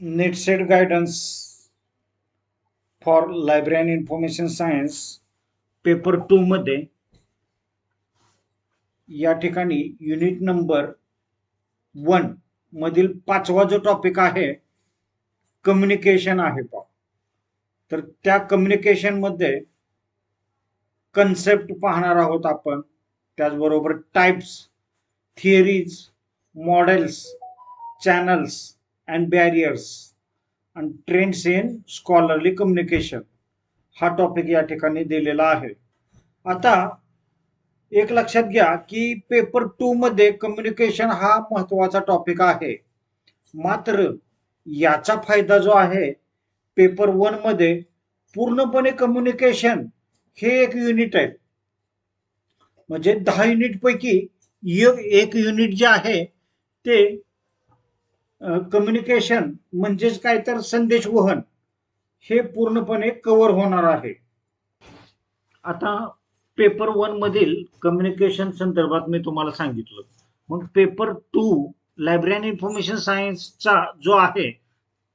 Net set guidance for library and information science paper 2 मध्ये या ठिकाणी युनिट नंबर 1 मधील 5वा जो टॉपिक आहे कम्युनिकेशन आहे पहा. तर त्या कम्युनिकेशन मध्ये कन्सेप्ट पाहणार आहोत आपण, त्याचबरोबर types, theories, models, channels and barriers आणि ट्रेंड्स इन स्कॉलरली कम्युनिकेशन हा टॉपिक या ठिकाणी दिलेला आहे. आता एक लक्षात घ्या की पेपर 2 मध्ये कम्युनिकेशन हा महत्वाचा टॉपिक आहे. मात्र याचा फायदा जो आहे पेपर 1 मध्ये पूर्णपणे कम्युनिकेशन हे एक युनिट आहे. म्हणजे 10 युनिट पैकी एक युनिट जे आहे ते कम्युनिकेशन म्हणजेच काय तर संदेशवहन हे पूर्णपणे कव्हर होणार आहे. आता पेपर 1 मधील कम्युनिकेशन संदर्भात मी तुम्हाला सांगितलं. मग पेपर 2 लायब्ररी अँड इन्फॉर्मेशन सायन्सचा जो आहे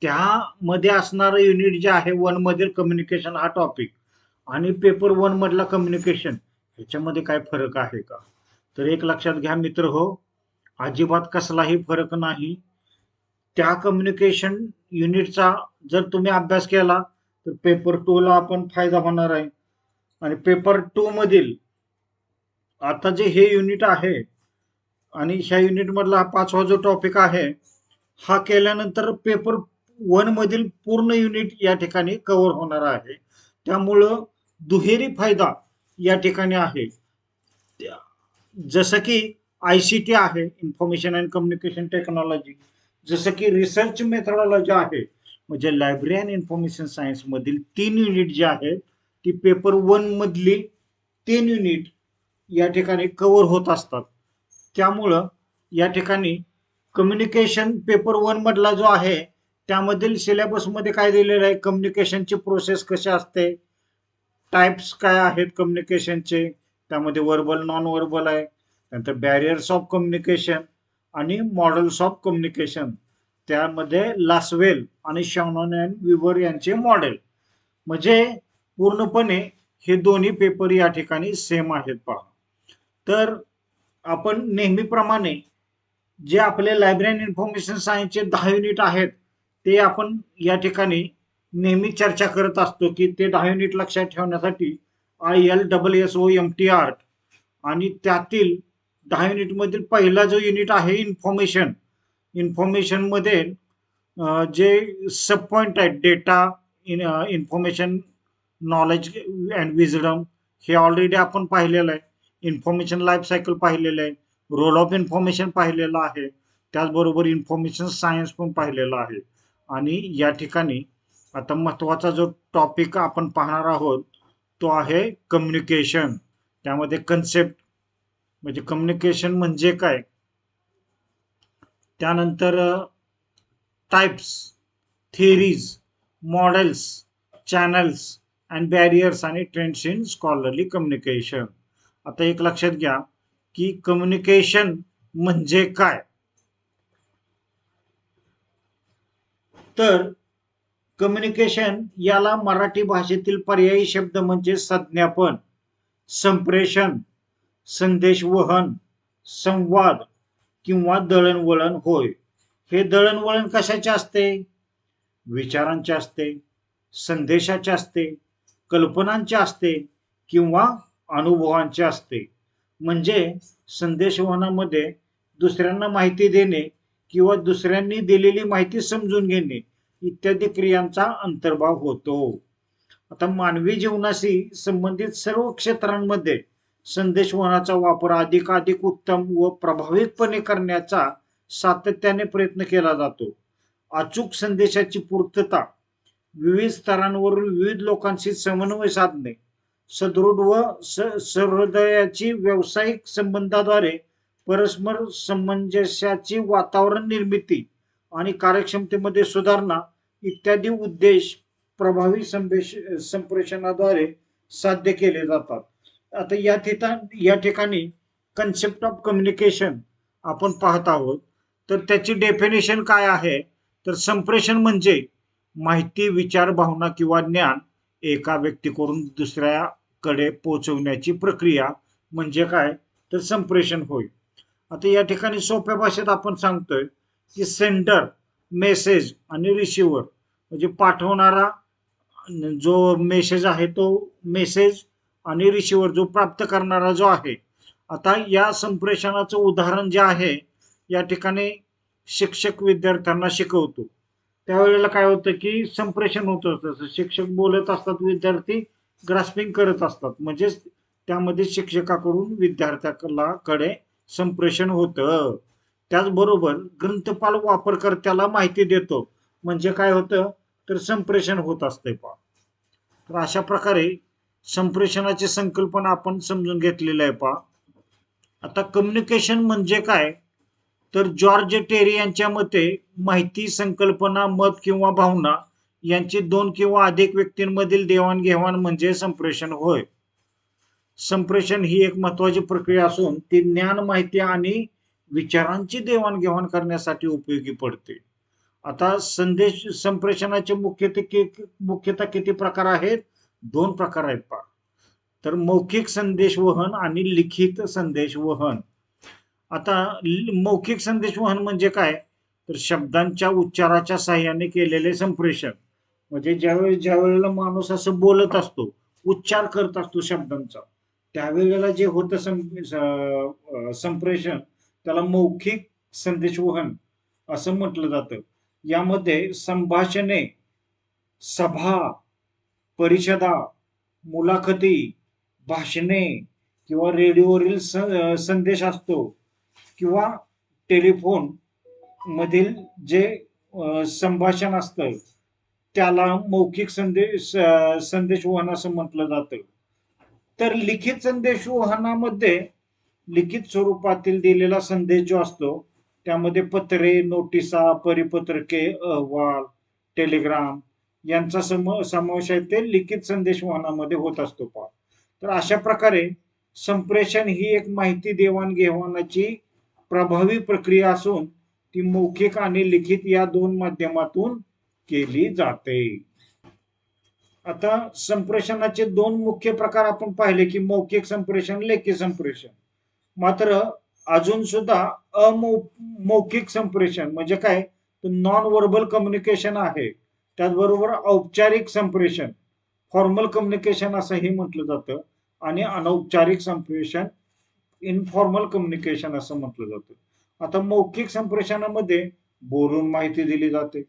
त्यामध्ये असणारं युनिट जे आहे 1 मधील कम्युनिकेशन हा टॉपिक आणि पेपर 1 मधला कम्युनिकेशन ह्याच्यामध्ये काय फरक आहे का? तर एक लक्षात घ्या मित्र हो, अजिबात कसलाही फरक नाही. त्या कम्युनिकेशन युनिटचा जर तुम्ही अभ्यास केला तर पेपर 2 ला आपण फायदा होणार आहे. आणि पेपर 2 मधील आता जे हे युनिट आहे आणि ह्या युनिट मधला हा 5वा जो टॉपिक आहे हा केल्यानंतर पेपर 1 मधील पूर्ण युनिट या ठिकाणी कव्हर होणार आहे. त्यामुळं दुहेरी फायदा या ठिकाणी आहे. जसं की ICT आहे, इन्फॉर्मेशन अँड कम्युनिकेशन टेक्नॉलॉजी, जसं की रिसर्च मेथडॉलॉजी आहे. म्हणजे लायब्ररी अँड इन्फॉर्मेशन सायन्स मधील 3 युनिट जे आहेत ती पेपर 1 मधली 3 युनिट या ठिकाणी कव्हर होत असतात. त्यामुळं या ठिकाणी कम्युनिकेशन पेपर 1 मधला जो आहे त्यामधील सिलेबसमध्ये काय दिलेलं आहे, कम्युनिकेशनची प्रोसेस कशी असते, टाइप्स काय आहेत कम्युनिकेशनचे, त्यामध्ये वर्बल, नॉन वर्बल आहे, नंतर बॅरियर्स ऑफ कम्युनिकेशन आणि मॉडेल्स ऑफ कम्युनिकेशन, त्यामध्ये लासवेल आणि शॅनॉन अँड विवर यांचे मॉडेल. म्हणजे पूर्णपणे हे दोन्ही पेपर या ठिकाणी सेम आहेत पहा. तर आपण नेहमीप्रमाणे जे आपले लायब्ररी अँड इन्फॉर्मेशन सायन्सचे 10 युनिट आहेत ते आपण या ठिकाणी नेहमी चर्चा करत असतो की ते 10 युनिट लक्षात ठेवण्यासाठी ILSSOMTR आणि त्यातील 10 युनिट मधील पहिला जो युनिट आहे इन्फॉर्मेशन, इन्फॉर्मेशन मध्ये जे सब पॉइंट आहेत data, information, knowledge and wisdom हे ऑलरेडी आपण पाहिलेलं आहे. इन्फॉर्मेशन लाईफ सायकल पाहिलेलं आहे, रोल ऑफ इन्फॉर्मेशन पाहिलेलं आहे, त्याचबरोबर इन्फॉर्मेशन सायन्स पण पाहिलेलं आहे. आणि या ठिकाणी आता महत्वाचा जो टॉपिक आपण पाहणार आहोत तो आहे कम्युनिकेशन. त्यामध्ये कन्सेप्ट म्हणजे कम्युनिकेशन म्हणजे काय, त्यानंतर types, theories, models, channels and barriers आणि ट्रेंड्स इन स्कॉलरली कम्युनिकेशन. आता एक लक्षात घ्या की कम्युनिकेशन म्हणजे काय. तर कम्युनिकेशन याला मराठी भाषेतील पर्यायी शब्द म्हणजे संज्ञापन, संप्रेषण, संदेशवहन, संवाद किंवा दळणवळण होय. हे दळणवळण कशाचे असते, विचारांचे असते, संदेशाचे असते, कल्पनांचे असते किंवा अनुभवांचे असते. म्हणजे संदेशवहनामध्ये दुसऱ्यांना माहिती देणे किंवा दुसऱ्यांनी दिलेली माहिती समजून घेणे इत्यादी क्रियांचा अंतर्भाव होतो. आता मानवी जीवनाशी संबंधित सर्व क्षेत्रांमध्ये संदेशवहनाचा वापर अधिकाधिक उत्तम व प्रभावीपणे करण्याचा सातत्याने प्रयत्न केला जातो. अचूक संदेशाची पूर्तता, विविध स्तरांवरून विविध लोकांशी समन्वय साधणे, सदृढ व सहृदयाची व्यावसायिक संबंधाद्वारे परस्पर सामंजस्याची वातावरण निर्मिती आणि कार्यक्षमतेमध्ये सुधारणा इत्यादी उद्देश प्रभावी संप्रेषणाद्वारे साध्य केले जातात. आता या ठिकाणी कन्सेप्ट ऑफ कम्युनिकेशन आपण पाहत आहोत. तर त्याची डेफिनेशन काय आहे, तर संप्रेषण म्हणजे माहिती, विचार, भावना किंवा ज्ञान एका व्यक्तीकडून दुसऱ्याकडे पोहोचवण्याची प्रक्रिया म्हणजे काय, तर संप्रेषण होय. आता या ठिकाणी सोप्या भाषेत आपण सांगतोय की सेंडर, मेसेज आणि रिसिव्हर म्हणजे पाठवणारा जो मेसेज आहे तो मेसेज आणि रिसिव्हर जो प्राप्त करणारा जो आहे. आता या संप्रेषणाचं उदाहरण जे आहे या ठिकाणी शिक्षक विद्यार्थ्यांना शिकवतो त्यावेळेला काय होतं की संप्रेषण होतं. शिक्षक बोलत असतात, विद्यार्थी ग्रास्पिंग करत असतात, म्हणजेच त्यामध्ये शिक्षकाकडून विद्यार्थ्याकडे संप्रेषण होतं. त्याचबरोबर ग्रंथपाल वापरकर्त्याला माहिती देतो म्हणजे काय होतं, तर संप्रेषण होत असते. तर अशा प्रकारे संप्रेषणाची संकल्पना आपण समजून घेतलेली आहे. आता कम्युनिकेशन म्हणजे काय, तर जॉर्ज टेरी यांच्या मते माहिती, संकल्पना, मत किंवा भावना यांची दोन किंवा अधिक व्यक्तींमधील देवाणघेवाण म्हणजे संप्रेषण होय. संप्रेषण ही एक महत्वाची प्रक्रिया असून ती ज्ञान, माहिती आणि विचारांची देवाणघेवाण करण्यासाठी उपयोगी पडते. आता संदेश संप्रेषणाचे मुख्यतः किती प्रकार आहेत, दोन प्रकार आहेत. तर मौखिक संदेशवहन आणि लिखित संदेशवहन. आता मौखिक संदेशवहन म्हणजे काय, तर शब्दांच्या उच्चाराच्या साहाय्याने केलेले संप्रेषण. म्हणजे ज्या वेळेला माणूस असं बोलत असतो, उच्चार करत असतो शब्दांचा, त्यावेळेला जे होतं संप्रेषण त्याला मौखिक संदेशवहन असं म्हटलं जातं. यामध्ये संभाषणे, सभा, परिषदा, मुलाखती, भाषणे किंवा रेडिओवरील संदेश असतो किंवा टेलिफोन मधील जे संभाषण असतं त्याला मौखिक संदेशवहन असं म्हटलं जातं. तर लिखित संदेशवहनामध्ये लिखित स्वरूपातील दिलेला संदेश जो असतो त्यामध्ये पत्रे, नोटिसा, परिपत्रके, अहवाल, टेलिग्राम यांचा समावेश आहे ते लिखित संदेशवहनामध्ये होत असतो. तर अशा प्रकारे संप्रेषण ही एक माहिती देवाणघेवाणाची प्रभावी प्रक्रिया असून ती मौखिक आणि लिखित या दोन माध्यमातून केली जाते. आता संप्रेषणाचे दोन मुख्य प्रकार आपण पाहिले की मौखिक संप्रेषण, लेखी संप्रेषण. मात्र अजून सुद्धा अमौखिक संप्रेषण म्हणजे काय, तर नॉन व्हर्बल कम्युनिकेशन आहे. त्याचबरोबर औपचारिक संप्रेषण, फॉर्मल कम्युनिकेशन असंही म्हटलं जातं, आणि अनौपचारिक संप्रेषण, इनफॉर्मल कम्युनिकेशन असं म्हटलं जातं. आता मौखिक संप्रेषणामध्ये बोलून माहिती दिली जाते,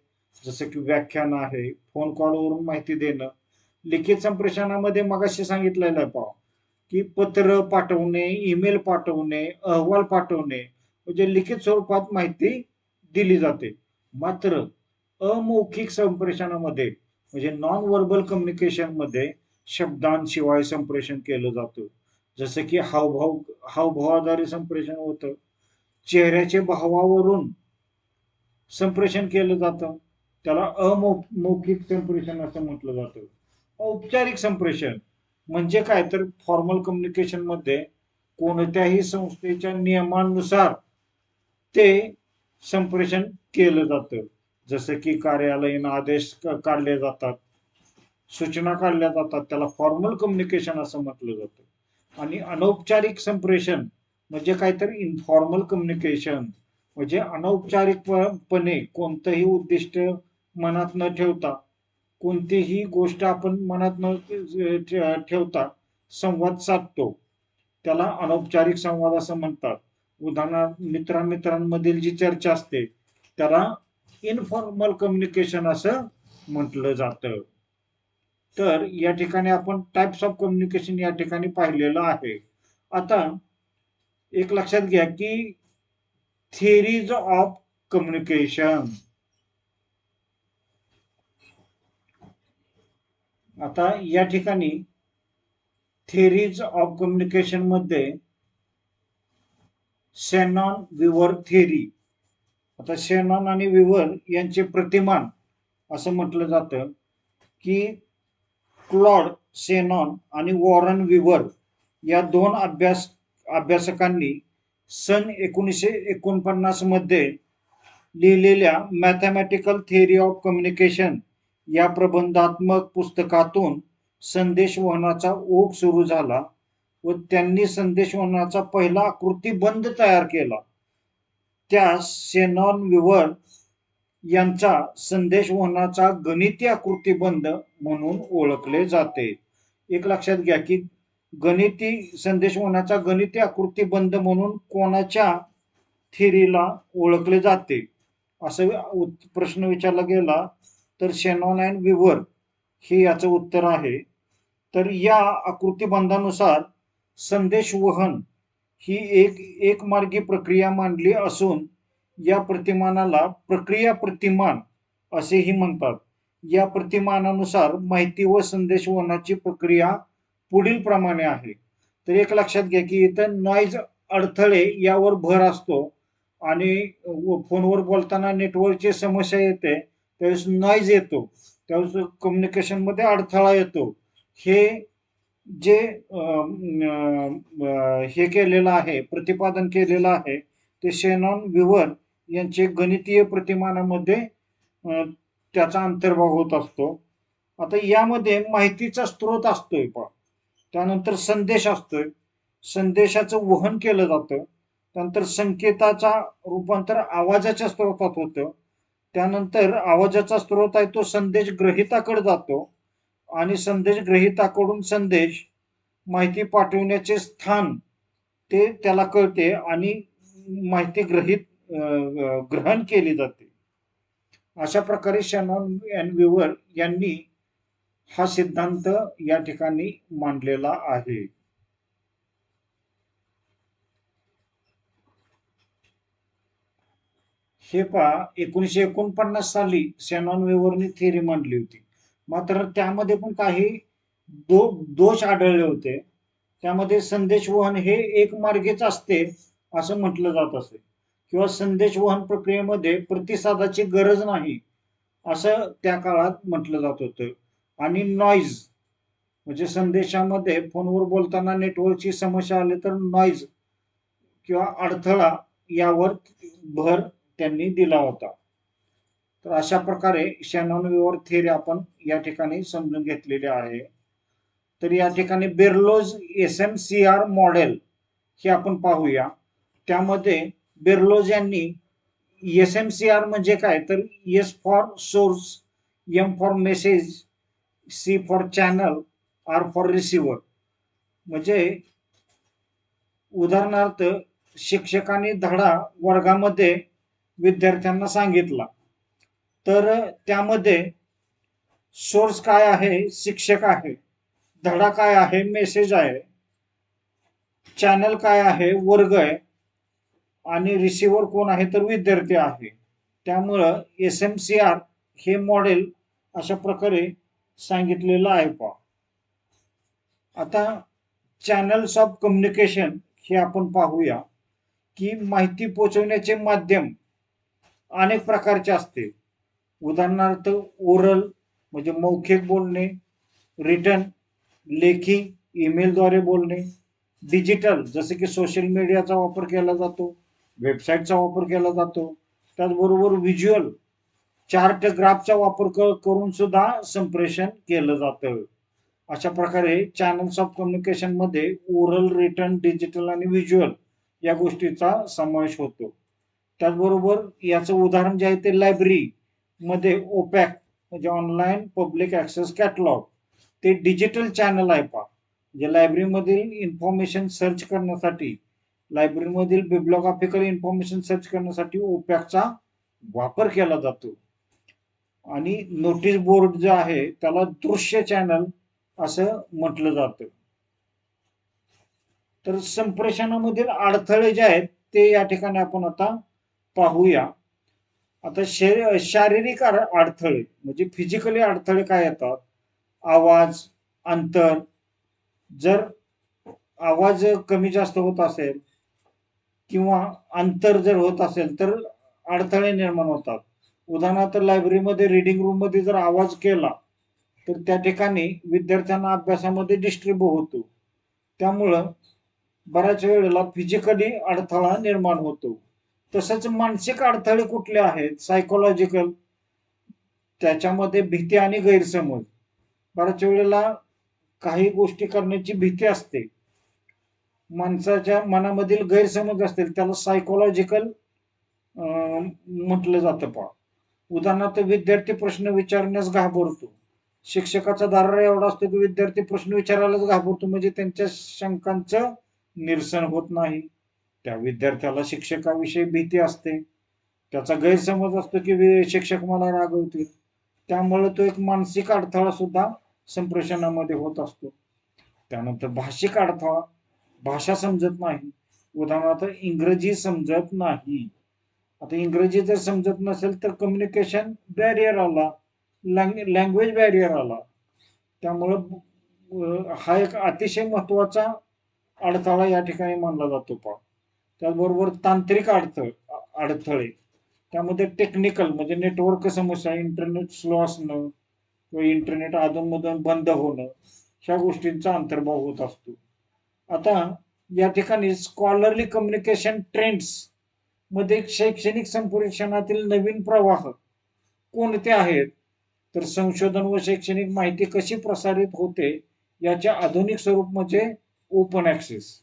जसं की व्याख्यान आहे, फोन कॉलवरून माहिती देणं. लिखित संप्रेषणामध्ये मगाशी सांगितलेलं आहे की पत्र पाठवणे, ईमेल पाठवणे, अहवाल पाठवणे म्हणजे लिखित स्वरूपात माहिती दिली जाते. मात्र अमौखिक संप्रेषणामध्ये म्हणजे नॉन व्हर्बल कम्युनिकेशन मध्ये शब्दांशिवाय संप्रेषण केलं जातं. जसं की हावभावाद्वारे संप्रेषण होतं, चेहऱ्याच्या भावावरून संप्रेषण केलं जातं, त्याला अमौखिक संप्रेषण असं म्हटलं जातं. औपचारिक संप्रेषण म्हणजे काय, तर फॉर्मल कम्युनिकेशन मध्ये कोणत्याही संस्थेच्या नियमानुसार ते संप्रेषण केलं जातं. जसं की कार्यालयीन आदेश काढले जातात, सूचना काढल्या जातात, त्याला फॉर्मल कम्युनिकेशन असं म्हटलं जातं. आणि अनौपचारिक संप्रेषण म्हणजे काय, तर इनफॉर्मल कम्युनिकेशन म्हणजे अनौपचारिकपणे कोणतंही उद्दिष्ट मनात न ठेवता, कोणतीही गोष्ट आपण मनात न ठेवता संवाद साधतो, त्याला अनौपचारिक संवाद असं म्हणतात. उदाहरणार्थ मित्रांमधील जी चर्चा असते त्याला इनफॉर्मल कम्युनिकेशन असं म्हटलं जातं. तर या ठिकाणी आपण टाइप्स ऑफ कम्युनिकेशन या ठिकाणी पाहिलेलं आहे. आता एक लक्षात घ्या की थिअरीज ऑफ कम्युनिकेशन. आता या ठिकाणी थिअरीज ऑफ कम्युनिकेशन मध्ये शेनॉन विवर थिअरी. आता शेनॉन आणि विवर यांचे प्रतिमान असं म्हटलं जातं की क्लॉड शेनॉन आणि वॉरन विवर या दोन अभ्यासकांनी सन 1949 मध्ये लिहिलेल्या मॅथमॅटिकल थिअरी ऑफ कम्युनिकेशन या प्रबंधात्मक पुस्तकातून संदेशवहनाचा ओघ सुरू झाला व त्यांनी संदेशवहनाचा पहिला आकृतिबंध तयार केला. त्यास शेनॉन विवर यांचा संदेशवहनाचा गणिती आकृतिबंध म्हणून ओळखले जाते. एक लक्षात घ्या की गणिती संदेशवहनाचा गणिती आकृतिबंध म्हणून कोणाच्या थिअरीला ओळखले जाते असं प्रश्न विचारला गेला तर शेनॉन अँड विवर हे याचं उत्तर आहे. तर या आकृतिबंधानुसार संदेशवहन ही एक मार्गी प्रक्रिया मांडली असून या प्रतिमानाला प्रक्रिया प्रतिमान असेही म्हणतात. या प्रतिमानानुसार माहिती व संदेशवहनाची प्रक्रिया पुढील प्रमाणे आहे. तर एक लक्षात घ्या की इथं नॉइज अडथळे यावर भर असतो आणि फोनवर बोलताना नेटवर्कची समस्या येते त्यावेळेस नॉइज येतो, त्यावेळेस कम्युनिकेशन मध्ये अडथळा येतो. हे जे हे केलेलं आहे, प्रतिपादन केलेलं आहे ते शेनॉन विवर यांचे गणितीय प्रतिमानामध्ये त्याचा अंतर्भाव होत असतो. आता यामध्ये माहितीचा स्रोत असतोय पहा, त्यानंतर संदेश असतोय, संदेशाचं वहन केलं जातं, त्यानंतर संकेताचा रूपांतर आवाजाच्या स्रोतात होतं, त्यानंतर आवाजाचा स्रोत आहे तो संदेश ग्रहिताकडे जातो आणि संदेश ग्रहिताकडून संदेश माहिती पाठवण्याचे स्थान ते त्याला कळते आणि माहिती ग्रहण केली जाते. अशा प्रकारे शेनॉन अँड विवर यांनी हा सिद्धांत या ठिकाणी मांडलेला आहे. हे पहा 1949 साली शेनॉन विवरने थिअरी मांडली होती. मात्र त्यामध्ये पण काही दोष आढळले होते. त्यामध्ये संदेशवहन हे एक मार्गीच असते असं म्हटलं जात असे किंवा संदेशवहन प्रक्रियेमध्ये प्रतिसादाची गरज नाही असं त्या काळात म्हटलं जात होतं. आणि नॉइज म्हणजे संदेशामध्ये फोनवर बोलताना नेटवर्कची समस्या आली तर नॉइज किंवा अडथळा यावर भर त्यांनी दिला होता. तर अशा प्रकारे शेनॉन विवर थिअरी आपण या ठिकाणी समजून घेतलेली आहे. तर या ठिकाणी बेरलोज SMCR मॉडेल हे आपण पाहूया. त्यामध्ये बेरलोज यांनी SMCR म्हणजे काय तर S for source, M for message, C for channel, R for receiver. म्हणजे उदाहरणार्थ शिक्षकांनी धडा वर्गामध्ये विद्यार्थ्यांना सांगितला तर त्यामध्ये सोर्स काय आहे, शिक्षक आहे, धडा काय आहे, मेसेज आहे, चॅनल काय आहे, वर्ग आहे आणि रिसिव्हर कोण आहे तर विद्यार्थी आहे. त्यामुळं SMCR हे मॉडेल अशा प्रकारे सांगितलेलं आहे. पहा आता चॅनल्स ऑफ कम्युनिकेशन हे आपण पाहूया की माहिती पोहोचवण्याचे माध्यम अनेक प्रकारचे असते. उदाहरणार्थ ओरल म्हणजे मौखिक बोलणे, रिटन लेखी ईमेलद्वारे बोलणे, डिजिटल जसे की सोशल मीडियाचा वापर केला जातो, वेबसाईटचा वापर केला जातो, त्याचबरोबर व्हिज्युअल चार्ट ग्राफचा वापर करून सुद्धा संप्रेषण केलं जातं. अशा प्रकारे चॅनल्स ऑफ कम्युनिकेशन मध्ये ओरल, रिटन, डिजिटल आणि व्हिज्युअल या गोष्टीचा समावेश होतो. त्याचबरोबर याचं उदाहरण जे आहे ते लायब्ररी मध्ये ओपॅक म्हणजे ऑनलाईन पब्लिक ऍक्सेस कॅटलॉग ते डिजिटल चॅनल आहे. पहा म्हणजे लायब्ररीमधील इन्फॉर्मेशन सर्च करण्यासाठी, लायब्ररीमधील बिब्लिओग्राफिकल इन्फॉर्मेशन सर्च करण्यासाठी ओपॅकचा वापर केला जातो. आणि नोटीस बोर्ड जो आहे त्याला दृश्य चॅनल असं म्हटलं जातं. तर संप्रेषणामधील अडथळे जे आहेत ते या ठिकाणी आपण आता पाहूया. आता शारीरिक अडथळे म्हणजे फिजिकली अडथळे काय येतात, आवाज, अंतर, जर आवाज कमी जास्त होत असेल किंवा अंतर जर होत असेल तर अडथळे निर्माण होतात. उदाहरणार्थ लायब्ररीमध्ये रीडिंग रूम मध्ये जर आवाज केला तर त्या ठिकाणी विद्यार्थ्यांना अभ्यासामध्ये डिस्टर्ब होतो. त्यामुळं बऱ्याच वेळेला फिजिकली अडथळा निर्माण होतो. तसंच मानसिक अडथळे कुठले आहेत, सायकोलॉजिकल, त्याच्यामध्ये भीती आणि गैरसमज. बऱ्याच वेळेला काही गोष्टी करण्याची भीती असते, माणसाच्या मनामधील गैरसमज असतील, त्याला सायकोलॉजिकल म्हटलं जातं. पहा, उदाहरणार्थ विद्यार्थी प्रश्न विचारण्यास घाबरतो. शिक्षकाचा दारार एवढा असतो की विद्यार्थी प्रश्न विचारायलाच घाबरतो, म्हणजे त्यांच्या शंकांचं निरसन होत नाही. त्या विद्यार्थ्याला शिक्षकाविषयी भीती असते, त्याचा गैरसमज असतो की शिक्षक मला रागवतील. त्यामुळे तो एक मानसिक अडथळा सुद्धा संप्रेषणामध्ये होत असतो. त्यानंतर भाषिक अडथळा, भाषा समजत नाही. उदाहरणार्थ इंग्रजी समजत नाही. आता इंग्रजी जर समजत नसेल तर कम्युनिकेशन बॅरियर आला, लँग्वेज बॅरियर आला. त्यामुळं हा एक अतिशय महत्वाचा अडथळा या ठिकाणी मानला जातो. पहा, त्याचबरोबर तांत्रिक अडथळे, त्यामध्ये टेक्निकल म्हणजे नेटवर्क समस्या, इंटरनेट स्लो असणं किंवा इंटरनेट अधूनमधून बंद होणं, ह्या गोष्टींचा अंतर्भाव होत असतो. आता या ठिकाणी स्कॉलरली कम्युनिकेशन ट्रेंड्स मध्ये शैक्षणिक संप्रेषणातील नवीन प्रवाह कोणते आहेत, तर संशोधन व शैक्षणिक माहिती कशी प्रसारित होते याचे आधुनिक स्वरूप म्हणजे ओपन ऍक्सेस.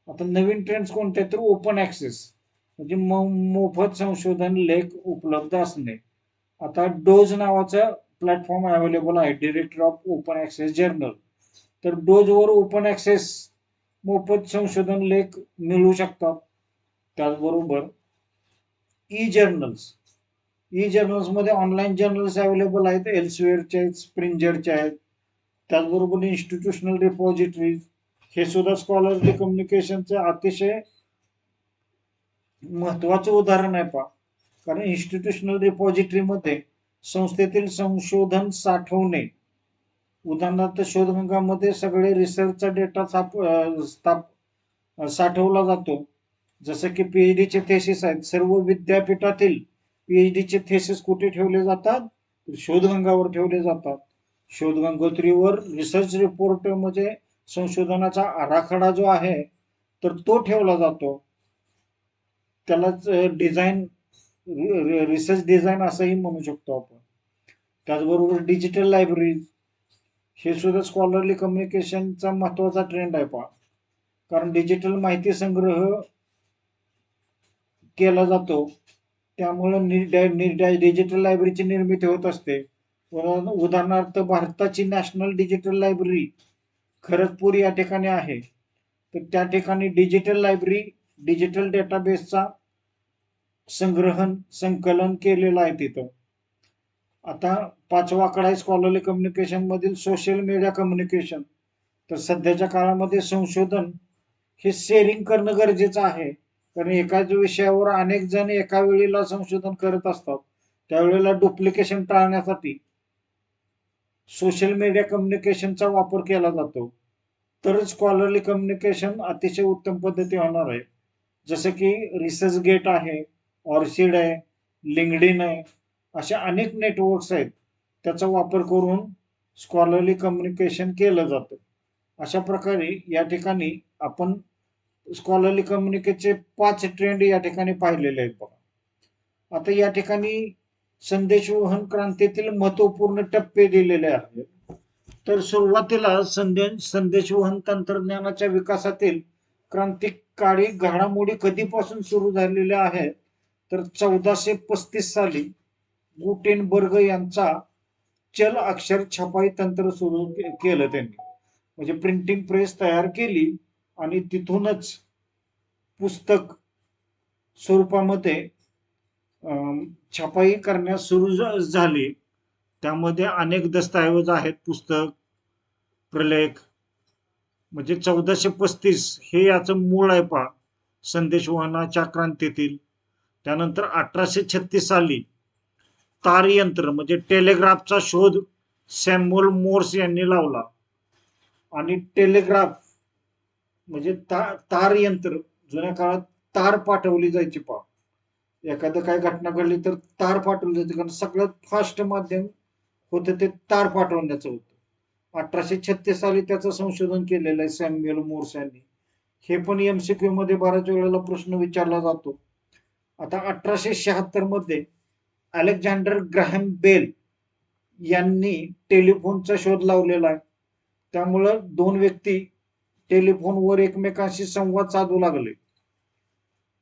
आता नवीन ट्रेंड्स कोणते, तर ओपन ऍक्सेस म्हणजे मोफत संशोधन लेख उपलब्ध असणे. आता डोज नावाचं प्लॅटफॉर्म अवेलेबल आहे, director of open access journal. तर डोजवर ओपन ऍक्सेस मोफत संशोधन लेख मिळू शकतात. त्याचबरोबर ई जर्नल्स, ई जर्नल्स मध्ये ऑनलाईन जर्नल्स अवेलेबल आहेत, एल्सवेअरचे आहेत, स्प्रिंजरचे आहेत. त्याचबरोबर इन्स्टिट्यूशनल रिपॉझिटरीज, हे सुद्धा स्कॉलरली कम्युनिकेशनचे अतिशय महत्वाचं उदाहरण आहे. पहा, कारण इन्स्टिट्यूशनल रिपॉझिटरीमध्ये संस्थेतील संशोधन साठवणे, उदाहरणार्थ शोधगंगामध्ये सगळे रिसर्चचा डेटा साठवला जातो. जसं की पीएचडीचे थेसिस आहेत, सर्व विद्यापीठातील पीएचडीचे थेसिस कुठे ठेवले जातात, तर शोधगंगावर ठेवले जातात. शोधगंगोत्रीवर रिसर्च रिपोर्ट म्हणजे संशोधनाचा आराखडा जो आहे तर तो ठेवला जातो. त्यालाच डिझाईन, रिसर्च डिझाईन असंही म्हणू शकतो आपण. त्याचबरोबर डिजिटल लायब्ररी, हे सुद्धा स्कॉलरली कम्युनिकेशनचा महत्वाचा ट्रेंड आहे. पहा, कारण डिजिटल माहिती संग्रह केला जातो, त्यामुळे डिजिटल लायब्ररीची निर्मिती होत असते. उदाहरणार्थ भारताची नॅशनल डिजिटल लायब्ररी खरगपूर या ठिकाणी आहे. तर त्या ठिकाणी डिजिटल लायब्ररी, डिजिटल डेटाबेसचा संकलन केलेलं आहे तिथं. आता पाचवा आकडा आहे स्कॉलरली कम्युनिकेशन मधील सोशल मीडिया कम्युनिकेशन. तर सध्याच्या काळामध्ये संशोधन हे शेअरिंग करणं गरजेचं आहे, कारण एकाच विषयावर अनेक जण एका वेळेला संशोधन करत असतात. त्यावेळेला डुप्लिकेशन टाळण्यासाठी सोशल मीडिया कम्युनिकेशनचा वापर केला जातो, तर स्कॉलरली कम्युनिकेशन अतिशय उत्तम पद्धती होणार आहे. जसं की रिसर्च गेट आहे, ऑर्चिड आहे, लिंक्डइन आहे, अशा अनेक नेटवर्क्स आहेत, त्याचा वापर करून स्कॉलरली कम्युनिकेशन केलं जातं. अशा प्रकारे या ठिकाणी आपण स्कॉलरली कम्युनिकेशनचे 5 ट्रेंड या ठिकाणी पाहिलेले आहेत. बघा, आता या ठिकाणी संदेशवहन क्रांतीतील महत्वपूर्ण टप्पे दिलेले आहेत. तर सुरुवातीला संदेशवहन तंत्रज्ञानाच्या विकासातील क्रांतिकारी घडामोडी कधीपासून सुरू झालेल्या आहेत, तर 1435 साली गुटेनबर्ग यांचा चल अक्षर छपाई तंत्र सुरू केलं त्यांनी, म्हणजे प्रिंटिंग प्रेस तयार केली आणि तिथूनच पुस्तक स्वरूपामध्ये छपाई करण्यास सुरू झाली. त्यामध्ये अनेक दस्तऐवज आहेत, पुस्तक, प्रलेख, म्हणजे 1435 हे याचं मूळ आहे. पहा, संदेशवहनाच्या क्रांतीतील. त्यानंतर 1836 साली तारयंत्र म्हणजे टेलिग्राफचा शोध सॅम्युअल मोर्स यांनी लावला. आणि टेलिग्राफ म्हणजे तारयंत्र, जुन्या काळात तार पाठवली जायची. पहा, एखादं काय घटना घडली तर तार पाठवली जायची, कारण सगळ्यात फास्ट माध्यम होतं ते तार पाठवण्याचं होतं. 1836 साली त्याचं संशोधन केलेलं आहे सॅम्युअल मोर्स यांनी. हे पण एमसीक्यू मध्ये बऱ्याच वेळेला प्रश्न विचारला जातो. आता 1876 मध्ये अलेक्झांडर ग्रॅहम बेल यांनी टेलिफोनचा शोध लावलेला आहे. त्यामुळं दोन व्यक्ती टेलिफोनवर एकमेकांशी संवाद साधू लागले.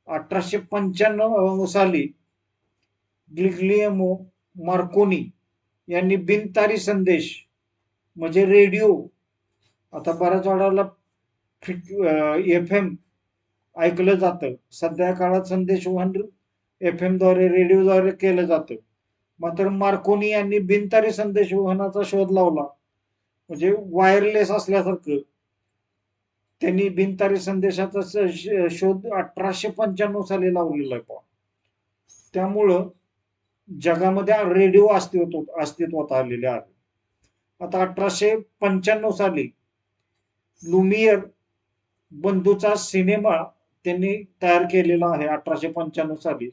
1895 साली ग्लिग्लिएमो मार्कोनी यांनी बिनतारी संदेश म्हणजे रेडिओ, आता बऱ्याच वेळाला FM ऐकलं जातं. सध्या काळात संदेशवहन FM द्वारे रेडिओद्वारे केलं जातं. मात्र मार्कोनी यांनी बिनतारी संदेशवहनाचा शोध लावला, म्हणजे वायरलेस असल्यासारखं. त्यांनी बिनतारी संदेशाचा शोध 1895 साली लावलेला आहे. त्यामुळं जगामध्ये रेडिओ अस्तित्वात आलेले आहे. आता 1895 साली लुमियर बंधूचा सिनेमा त्यांनी तयार केलेला आहे 1895 साली.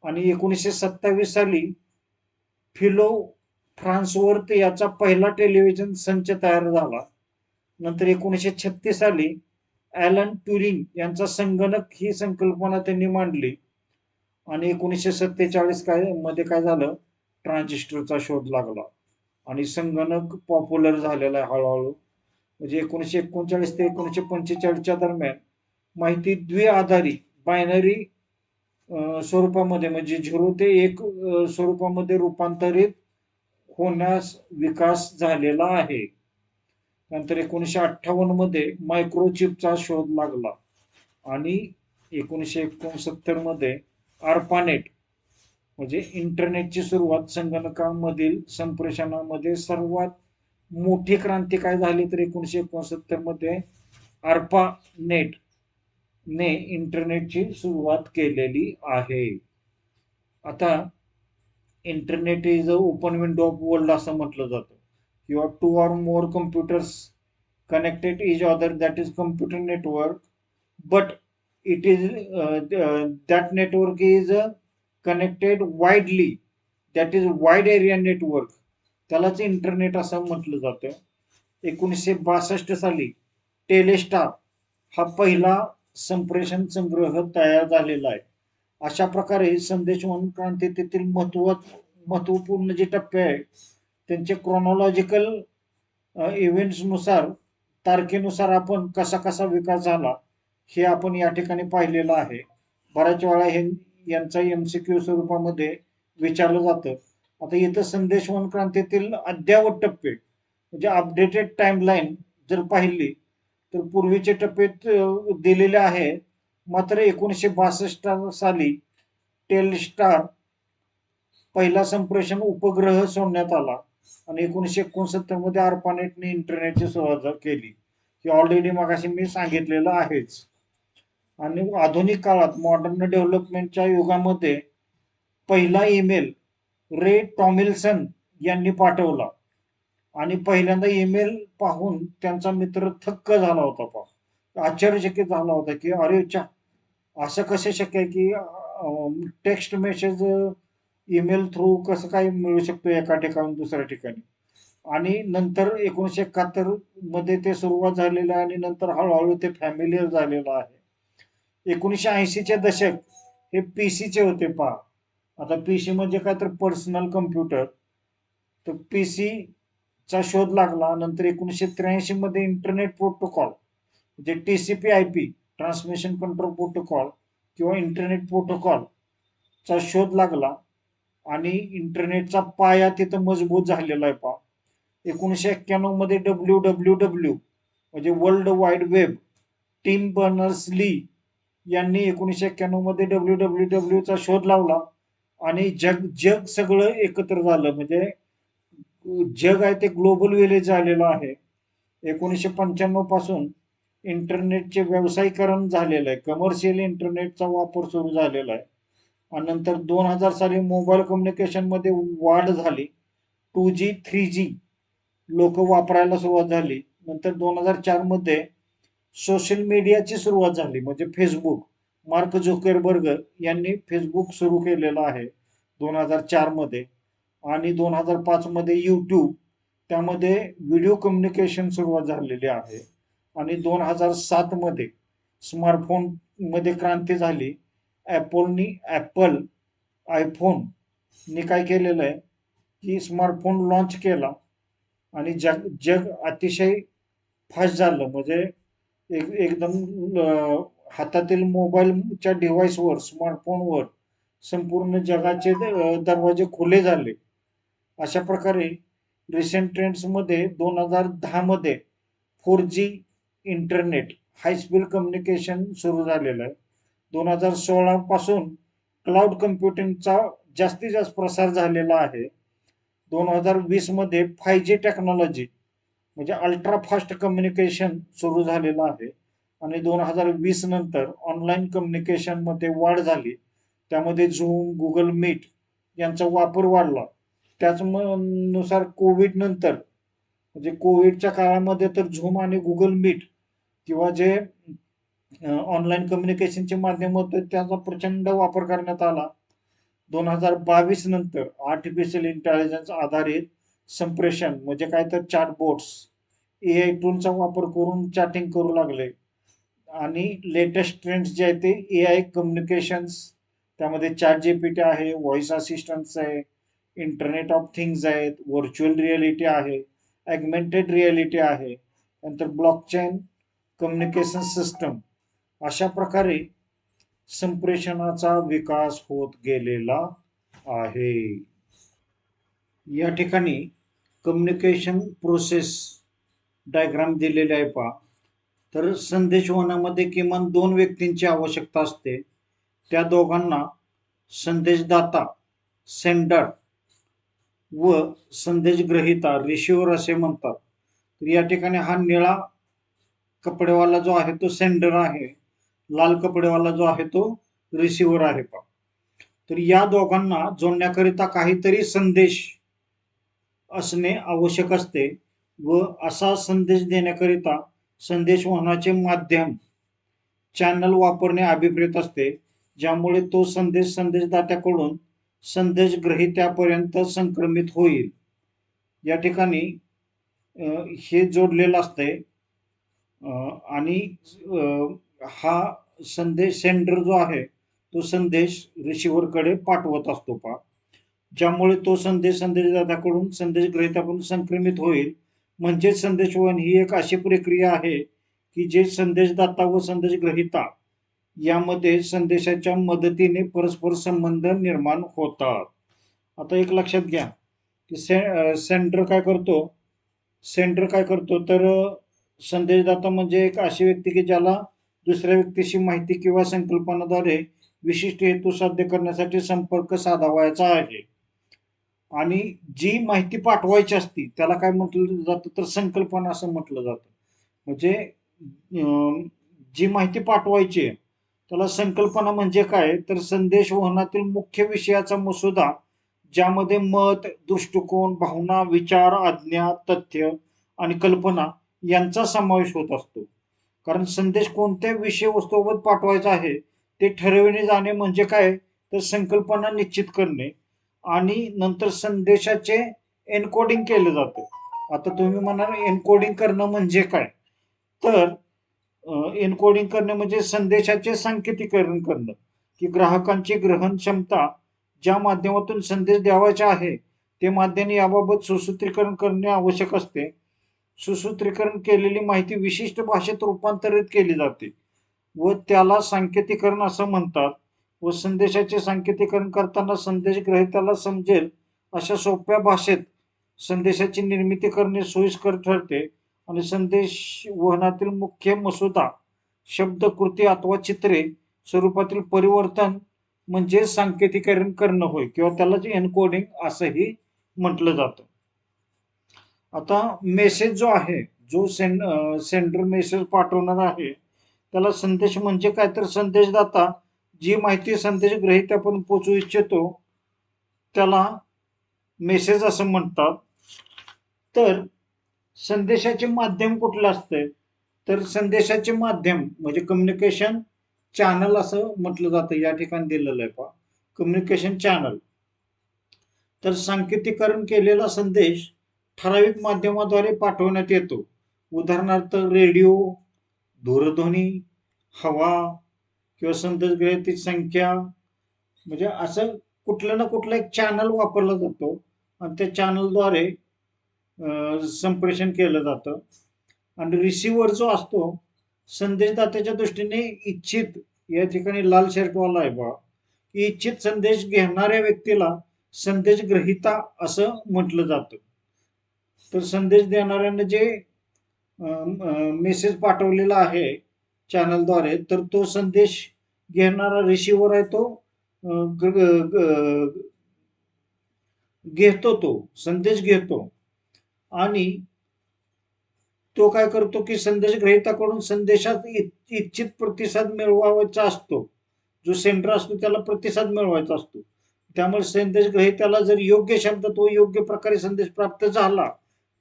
आणि 1927 साली फिलो फ्रान्सवर्थ याचा पहिला टेलिव्हिजन संच तयार झाला. नंतर 1936 साली ॲलन ट्युरिंग यांचा संगणक ही संकल्पना त्यांनी मांडली. आणि 1947 मध्ये काय झालं, ट्रान्झिस्टरचा शोध लागला आणि संगणक पॉप्युलर झालेला आहे हळूहळू. म्हणजे 1939 ते 1945च्या दरम्यान माहिती द्विआधारी बायनरी स्वरूपामध्ये म्हणजे 0 ते 1 स्वरूपामध्ये रूपांतरित होण्यास विकास झालेला आहे. नंतर 1958 मध्ये मायक्रोचिपचा शोध लागला आणि 1969 मध्ये आर्पानेट म्हणजे इंटरनेटची सुरुवात. संगणकांमधील संप्रेषणामध्ये सर्वात मोठी क्रांती काय झाली तर 1969 मध्ये आर्पानेट ने इंटरनेटची सुरुवात केलेली आहे. आता internet is a open window of world असं म्हटलं जातं, किंवा 2 or more computers connected each other, that is computer network, but it is that network is connected widely, that is wide area network, त्यालाच इंटरनेट असं म्हटलं जातं. 1962 साली टेलेस्टार हा पहिला संप्रेषण संग्रह तयार झालेला आहे. अशा प्रकारे संदेशवहन क्रांतीतील महत्वपूर्ण जे टप्पे आहेत त्यांचे क्रोनॉलॉजिकल इव्हेंट्सनुसार, तारखेनुसार आपण कसा कसा विकास झाला हे आपण या ठिकाणी पाहिलेलं आहे. बऱ्याच वेळा हे यांचा MCQ स्वरूपामध्ये विचारलं जातं. आता इथं संदेशवहन क्रांतीतील अद्ययावत टप्पे म्हणजे अपडेटेड टाइमलाईन जर पाहिली तर पूर्वीचे टप्पे दिलेले आहे. मात्र 1962 साली टेलस्टार पहिला संप्रेषण उपग्रह सोडण्यात आला आणि 1969 मध्ये आर्पानेटने इंटरनेटची सुरुवात केली, ही ऑलरेडी मगाशी मी सांगितलेलं आहेच. आणि आधुनिक काळात मॉडर्न डेव्हलपमेंटच्या युगामध्ये पहिला ईमेल रे टॉमिल्सन यांनी पाठवला आणि पहिल्यांदा ईमेल पाहून त्यांचा मित्र थक्क झाला होता, आश्चर्यचकित झाला होता की अरे चा, असं कसं शक्य आहे की टेक्स्ट मेसेज ईमेल थ्रू कसं काय मिळू शकतो एका ठिकाणून दुसऱ्या ठिकाणी. आणि नंतर 1971 मध्ये ते सुरुवात झालेलं आहे आणि नंतर हळूहळू ते फॅमिलियर झालेलं आहे. 1980चे दशक हे पीसीचे होते पहा. आता पीसी म्हणजे काय तर पर्सनल कम्प्युटर. तर पीसी चा शोध लागला. नंतर 1983 मध्ये इंटरनेट प्रोटोकॉल म्हणजे TCP/IP ट्रान्समिशन कंट्रोल प्रोटोकॉल किंवा इंटरनेट प्रोटोकॉल चा शोध लागला आणि इंटरनेटचा पाया तिथं मजबूत झालेला आहे पहा. 1991 मध्ये WWW म्हणजे world wide web, Tim Berners Lee यांनी 1991 मध्ये WWW चा शोध लावला आणि जग सगळं एकत्र झालं, म्हणजे जग आहे ते ग्लोबल विलेज झालेलं आहे. 1995 पासून इंटरनेटचे व्यावसायिकरण झालेलं आहे, कमर्शियल इंटरनेटचा वापर सुरू झालेला आहे. आणि नंतर 2000 साली मोबाईल कम्युनिकेशन मध्ये वाढ झाली, 2G 3G लोक वापरायला सुरुवात झाली. नंतर 2004 मध्ये सोशल मीडियाची सुरुवात झाली म्हणजे फेसबुक. मार्क झुकरबर्ग यांनी फेसबुक सुरू केलेलं आहे 2004 मध्ये. आणि 2005 मध्ये यूट्यूब, त्यामध्ये व्हिडिओ कम्युनिकेशन सुरुवात झालेली आहे. आणि 2007 मध्ये स्मार्टफोन मध्ये क्रांती झाली, ॲपल आयफोनने काय केलेलं आहे की स्मार्टफोन लॉन्च केला आणि जग जग अतिशय फास्ट झालं. म्हणजे एकदम हातातील मोबाईलच्या डिव्हाइसवर, स्मार्टफोनवर संपूर्ण जगाचे दरवाजे खुले झाले. अशा प्रकारे रिसेंट ट्रेंड्समध्ये 2010 मध्ये 4G internet high speed communication सुरू झालेलं आहे. 2016 पासून क्लाउड कम्प्युटिंगचा जास्तीत जास्त प्रसार झालेला आहे. 2020 मध्ये 5G टेक्नॉलॉजी म्हणजे अल्ट्रा फास्ट कम्युनिकेशन सुरू झालेलं आहे. आणि 2020 नंतर ऑनलाईन कम्युनिकेशन मध्ये वाढ झाली. त्यामध्ये झूम, गुगल मीट यांचा वापर वाढला. त्याच नुसार कोविड नंतर म्हणजे कोविडच्या काळामध्ये तर झूम आणि गुगल मीट किंवा जे ऑनलाईन कम्युनिकेशनचे माध्यम होते त्याचा प्रचंड वापर करण्यात आला. 2022 नंतर आर्टिफिशियल इंटेलिजन्स आधारित संप्रेषण म्हणजे काय तर चॅटबोट्स, AI टूलचा वापर करून चॅटिंग करू लागले. आणि लेटेस्ट ट्रेंड्स जे आहेत ते AI कम्युनिकेशन्स, त्यामध्ये चॅट जीपीटी आहे, व्हॉइस असिस्टंट्स आहे, इंटरनेट ऑफ थिंग्स आहेत, व्हर्च्युअल रिअलिटी आहे, ॲग्मेंटेड रिअलिटी आहे, नंतर ब्लॉकचेन कम्युनिकेशन सिस्टम. अशा प्रकारे संप्रेषणाचा विकास होत गेलेला आहे. या ठिकाणी कम्युनिकेशन प्रोसेस डायग्राम दिलेले आहे पहा. तर संदेशवहनामध्ये किमान 2 व्यक्तींची आवश्यकता असते. त्या दोघांना संदेशदाता सेंडर व संदेशग्रहिता रिसिव्हर असे म्हणतात. तर या ठिकाणी हा निळा कपडेवाला जो आहे तो सेंडर आहे, लाल कपडेवाला जो आहे तो रिसिव्हर आहे पहा. तर या दोघांना जोडण्याकरिता काहीतरी संदेश असणे आवश्यक असते व असा संदेश देण्याकरिता संदेशवहनाचे माध्यम चॅनल वापरणे अभिप्रेत असते, ज्यामुळे तो संदेश संदेशदात्याकडून संदेशग्रहित्यापर्यंत संक्रमित होईल. या ठिकाणी हे जोडलेलं असतंय आणि हा संदेश सेंडर जो आहे तो संदेश रिसिव्हरकडे पाठवत असतो पहा. ज्यामुळे तो संदेश संदेशदात्याकडून संदेशग्रहित्याकडून संक्रमित होईल. म्हणजे संदेशवहन ही एक अशी प्रक्रिया आहे की जे संदेशदाता व संदेशग्रहिता यामध्ये संदेशाच्या मदतीने परस्पर संबंध निर्माण होतात. आता एक लक्षात घ्या की सेंडर काय करतो तर संदेशदाता म्हणजे एक अशी व्यक्ती की ज्याला दुसऱ्या व्यक्तीशी माहिती किंवा संकल्पनाद्वारे विशिष्ट हेतू साध्य करण्यासाठी संपर्क साधावायचा आहे. आणि जी माहिती पाठवायची असती त्याला काय म्हटलं जातं तर संकल्पना असं म्हटलं जातं. म्हणजे जी माहिती पाठवायची आहे त्याला संकल्पना म्हणजे काय तर संदेशवहनातील मुख्य विषयाचा मसुदा, ज्यामध्ये मत, दृष्टिकोन, भावना, विचार, आज्ञा, तथ्य आणि कल्पना यांचा समावेश होत असतो. कारण संदेश कोणत्या विषय वस्तूबाबत पाठवायचा आहे ते ठरविणे जाणे म्हणजे काय तर संकल्पना निश्चित करणे. आणि नंतर संदेशाचे एन्कोडिंग केले जाते. आता तुम्ही म्हणाल एन्कोडिंग करणं म्हणजे काय तर एन्कोडिंग करणे म्हणजे संदेशाचे सांकेतीकरण करणं, की ग्राहकांची ग्रहण क्षमता ज्या माध्यमातून संदेश द्यावायचा आहे ते माध्यम याबाबत सुसूत्रीकरण करणे आवश्यक असते. सुसूत्रीकरण केलेली माहिती विशिष्ट भाषेत रूपांतरित केली जाते व त्याला सांकेतीकरण असं म्हणतात. व संदेशाचे सांकेतीकरण करताना संदेश ग्रहिताला समजेल अशा सोप्या भाषेत संदेशाची निर्मिती करणे सोयीस्कर ठरते. आणि संदेश वहनातील मुख्य मसुदा, शब्द, कृती अथवा चित्रे स्वरूपातील परिवर्तन म्हणजे सांकेतीकरण करणं होय, किंवा त्यालाच एन्कोडिंग असंही म्हटलं जातं. आता मेसेज जो आहे, जो सेंडर मेसेज पाठवणार आहे त्याला संदेश म्हणजे काय तर संदेशदाता जी माहिती संदेश ग्रहित्यापर्यंत पोहोचू इच्छितो त्याला मेसेज असं म्हणतात. तर संदेशाचे माध्यम कुठलं असतंय तर संदेशाचे माध्यम म्हणजे कम्युनिकेशन चॅनल असं म्हटलं जातं. या ठिकाणी दिलेलं आहे पहा, कम्युनिकेशन चॅनल. तर सांकेतीकरण केलेला संदेश ठराविक माध्यमाद्वारे पाठवण्यात येतो. उदाहरणार्थ रेडिओ, दूरध्वनी, हवा किंवा संदेश ग्रहितेची संख्या, म्हणजे असं कुठलं ना कुठलं एक चॅनल वापरला जातो आणि त्या चॅनलद्वारे संप्रेषण केलं जातं. आणि रिसिव्हर जो असतो संदेशदात्याच्या दृष्टीने इच्छित, या ठिकाणी लाल शर्टवाला आहे बा, इच्छित संदेश घेणाऱ्या व्यक्तीला संदेश ग्रहिता असं म्हटलं जातं. तर संदेश देणाऱ्यानं जे मेसेज पाठवलेला आहे चॅनलद्वारे, तर तो संदेश घेणारा रिसिव्हर आहे तो घेतो, तो संदेश घेतो आणि तो काय करतो की संदेश ग्रहिताकडून संदेशात इच्छित प्रतिसाद मिळवायचा असतो. जो सेंडर असतो त्याला प्रतिसाद मिळवायचा असतो. त्यामुळे संदेश ग्रहित्याला जर योग्य शब्द तो योग्य प्रकारे संदेश प्राप्त झाला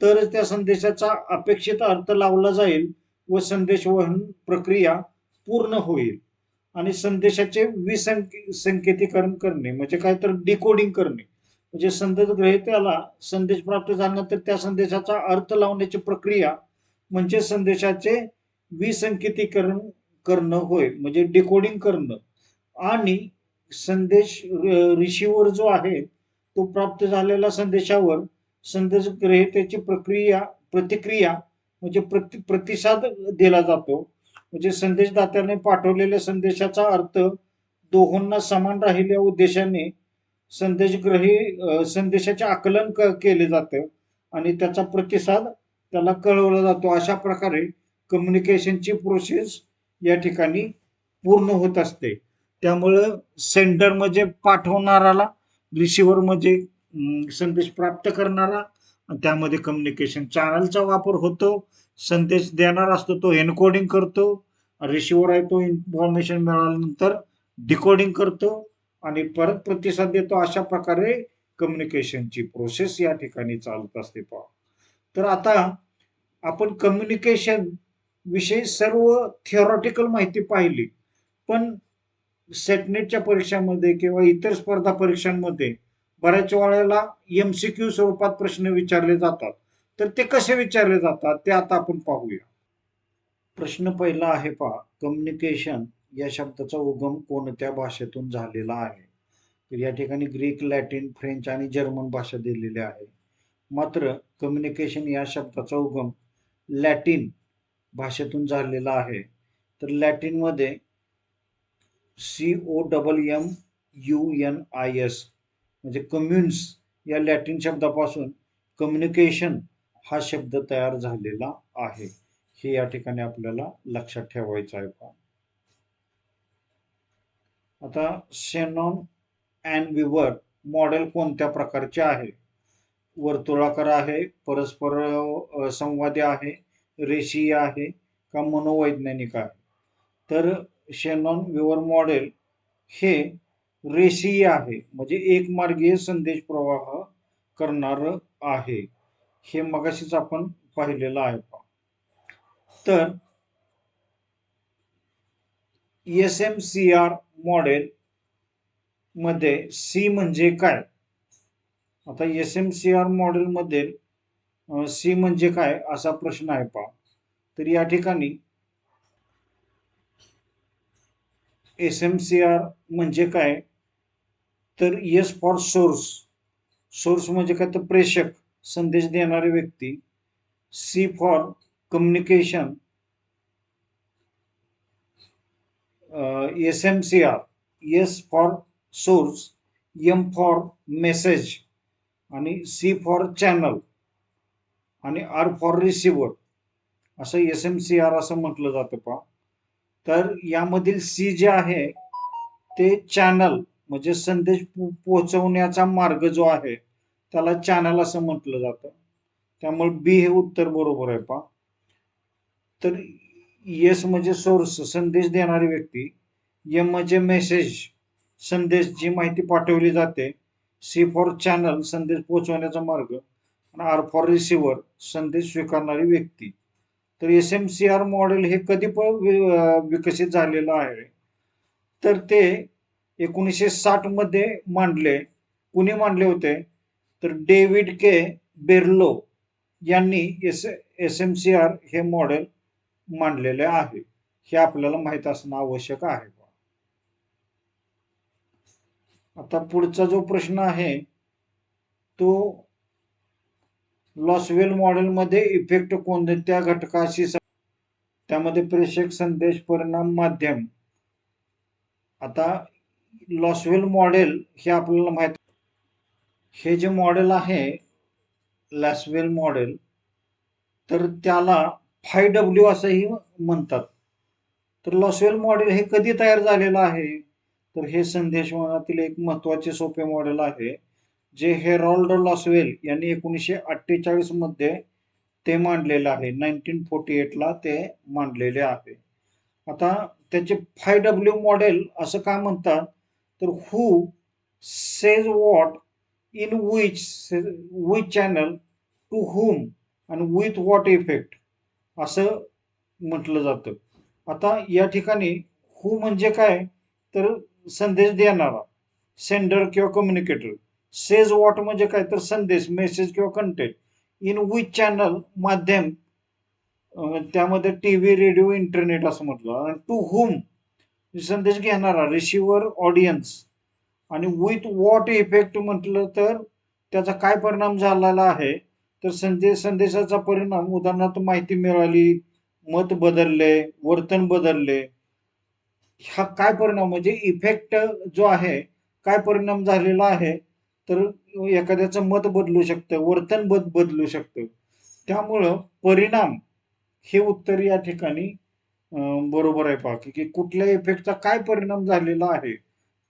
तरच त्या संदेशाचा अपेक्षित अर्थ लावला जाईल व संदेशवहन प्रक्रिया पूर्ण होईल. आणि संदेशाचे विसंकेतीकरण करणे म्हणजे काय तर डिकोडिंग करणे, म्हणजे संदेश ग्रहित्याला संदेश प्राप्त झाल्यानंतर त्या संदेशाचा अर्थ लावण्याची प्रक्रिया म्हणजे संदेशाचे विसंकेतीकरण करणं होय, म्हणजे डिकोडिंग करणं. आणि संदेश रिसिव्हर जो आहे तो प्राप्त झालेल्या संदेशावर संदेश ग्रहितेची प्रतिक्रिया म्हणजे प्रतिसाद दिला जातो. म्हणजे संदेशदात्याने पाठवलेल्या संदेशाचा अर्थ दोहोंना समान राहिल्या उद्देशाने संदेशाचे आकलन केले जाते आणि त्याचा प्रतिसाद त्याला कळवला जातो. अशा प्रकारे कम्युनिकेशनची प्रोसेस या ठिकाणी पूर्ण होत असते. त्यामुळं सेंडर म्हणजे पाठवणाराला, रिसिव्हर म्हणजे संदेश प्राप्त करणारा, त्यामध्ये कम्युनिकेशन चॅनलचा वापर होतो. संदेश देणारा असतो तो एन्कोडिंग करतो, रिसिव्हर आहे तो इन्फॉर्मेशन मिळाल्यानंतर डिकोडिंग करतो आणि परत प्रतिसाद देतो. अशा प्रकारे कम्युनिकेशनची प्रोसेस या ठिकाणी चालत असते. पहा, तर आता आपण कम्युनिकेशन विषयी सर्व थिओरॉटिकल माहिती पाहिली, पण सेटनेटच्या परीक्षांमध्ये किंवा इतर स्पर्धा परीक्षांमध्ये बऱ्याच वेळेला एमसीक्यू स्वरूपात प्रश्न विचारले जातात. तर ते कसे विचारले जातात ते आता आपण पाहूया. प्रश्न पहिला आहे पहा, कम्युनिकेशन या शब्दाचा उगम कोणत्या भाषेतून झालेला आहे? तर या ठिकाणी ग्रीक, लॅटिन, फ्रेंच आणि जर्मन भाषा दिलेल्या आहे. मात्र कम्युनिकेशन या शब्दाचा उगम लॅटिन भाषेतून झालेला आहे. तर लॅटिनमध्ये COMMUNIS म्हणजे कम्युन्स या लॅटिन शब्दापासून कम्युनिकेशन हा शब्द तयार झालेला आहे. हे या ठिकाणी आपल्याला लक्षात ठेवायचं आहे. पहा, आता शेनॉन अँड विवर मॉडेल कोणत्या प्रकारचे आहे? वर्तुळाकार आहे, परस्पर संवादी आहे, रेषीय आहे का मनोवैज्ञानिक आहे? तर शेनॉन विवर मॉडेल हे रेषीय आहे, म्हणजे एकमार्गीय संदेश प्रवाह करणार आहे. हे मगाशीच आपण पाहिलेलं आहे. तर SMCR मॉडेल मध्ये सी म्हणजे काय? आता SMCR मॉडेल मध्ये सी म्हणजे काय असा प्रश्न आहे. पहा, तर या ठिकाणी SMCR म्हणजे काय, तर एस फॉर सोर्स, सोर्स म्हणजे काय तर प्रेषक, संदेश देणारी व्यक्ती. C for communication, SMCR, S for source, M for message आणि सी फॉर चॅनल आणि आर फॉर रिसिव्हर असं SMCR असं म्हटलं जातं. पहा, तर यामधील सी जे आहे ते चॅनल म्हणजे संदेश पोहोचवण्याचा मार्ग जो आहे त्याला चॅनल असं म्हटलं जातं. त्यामुळे बी हे उत्तर बरोबर आहे. पहा, तर एस म्हणजे सोर्स, संदेश देणारी व्यक्ती. एम म्हणजे मेसेज, संदेश जी माहिती पाठवली जाते. सी फॉर चॅनल, संदेश पोहोचवण्याचा मार्ग. आणि आर फॉर रिसिव्हर, संदेश स्वीकारणारी व्यक्ती. तर SMCR मॉडेल हे कधी विकसित झालेलं आहे? तर ते 1960 मध्ये मांडले. कुणी मांडले होते? तर डेव्हिड के बेर्लो यांनी SMCR हे मॉडेल मांडलेले आहे. हे आपल्याला माहित असणं आवश्यक आहे. आता पुढचा जो प्रश्न आहे तो लॉसवेल मॉडेलमध्ये इफेक्ट कोणत्या घटकाशी त्यामध्ये प्रेषक, संदेश, परिणाम, माध्यम. आता लॉसवेल मॉडेल हे आपल्याला माहित, हे जे मॉडेल आहे लॉसवेल मॉडेल, तर त्याला 5W असंही म्हणतात. तर लॉसवेल मॉडेल हे कधी तयार झालेलं आहे, तर हे संदेशवहनातील एक महत्वाचे सोपे मॉडेल आहे जे हेरॉल्ड लॉसवेल यांनी 1948 मध्ये ते मांडलेलं आहे. 1948 ला ते मांडलेले आहे. आता त्याचे 5W मॉडेल असं का म्हणतात, तर who says what in which channel to whom आणि विथ व्हॉट इफेक्ट असं म्हटलं जातं. आता या ठिकाणी हू म्हणजे काय, तर संदेश देणारा, सेंडर किंवा कम्युनिकेटर. सेज व्हॉट म्हणजे काय, तर संदेश, मेसेज किंवा कंटेंट. इन विच चॅनल, माध्यम, त्यामध्ये टीव्ही, रेडिओ, इंटरनेट असं म्हटलं. आणि टू हुम संदेश घेणारा, रिसिव्हर, ऑडियन्स. आणि विथ व्हॉट इफेक्ट म्हटलं तर त्याचा काय परिणाम झालेला आहे, तर संदेशाचा परिणाम, उदाहरणार्थ माहिती मिळाली, मत बदलले, वर्तन बदलले. हा काय परिणाम म्हणजे इफेक्ट जो आहे, काय परिणाम झालेला आहे, तर एखाद्याचं मत बदलू शकतं, वर्तन बदलू शकतं. त्यामुळं परिणाम हे उत्तर या ठिकाणी बरोबर आहे. पहा की कुठल्या इफेक्टचा काय परिणाम झालेला आहे.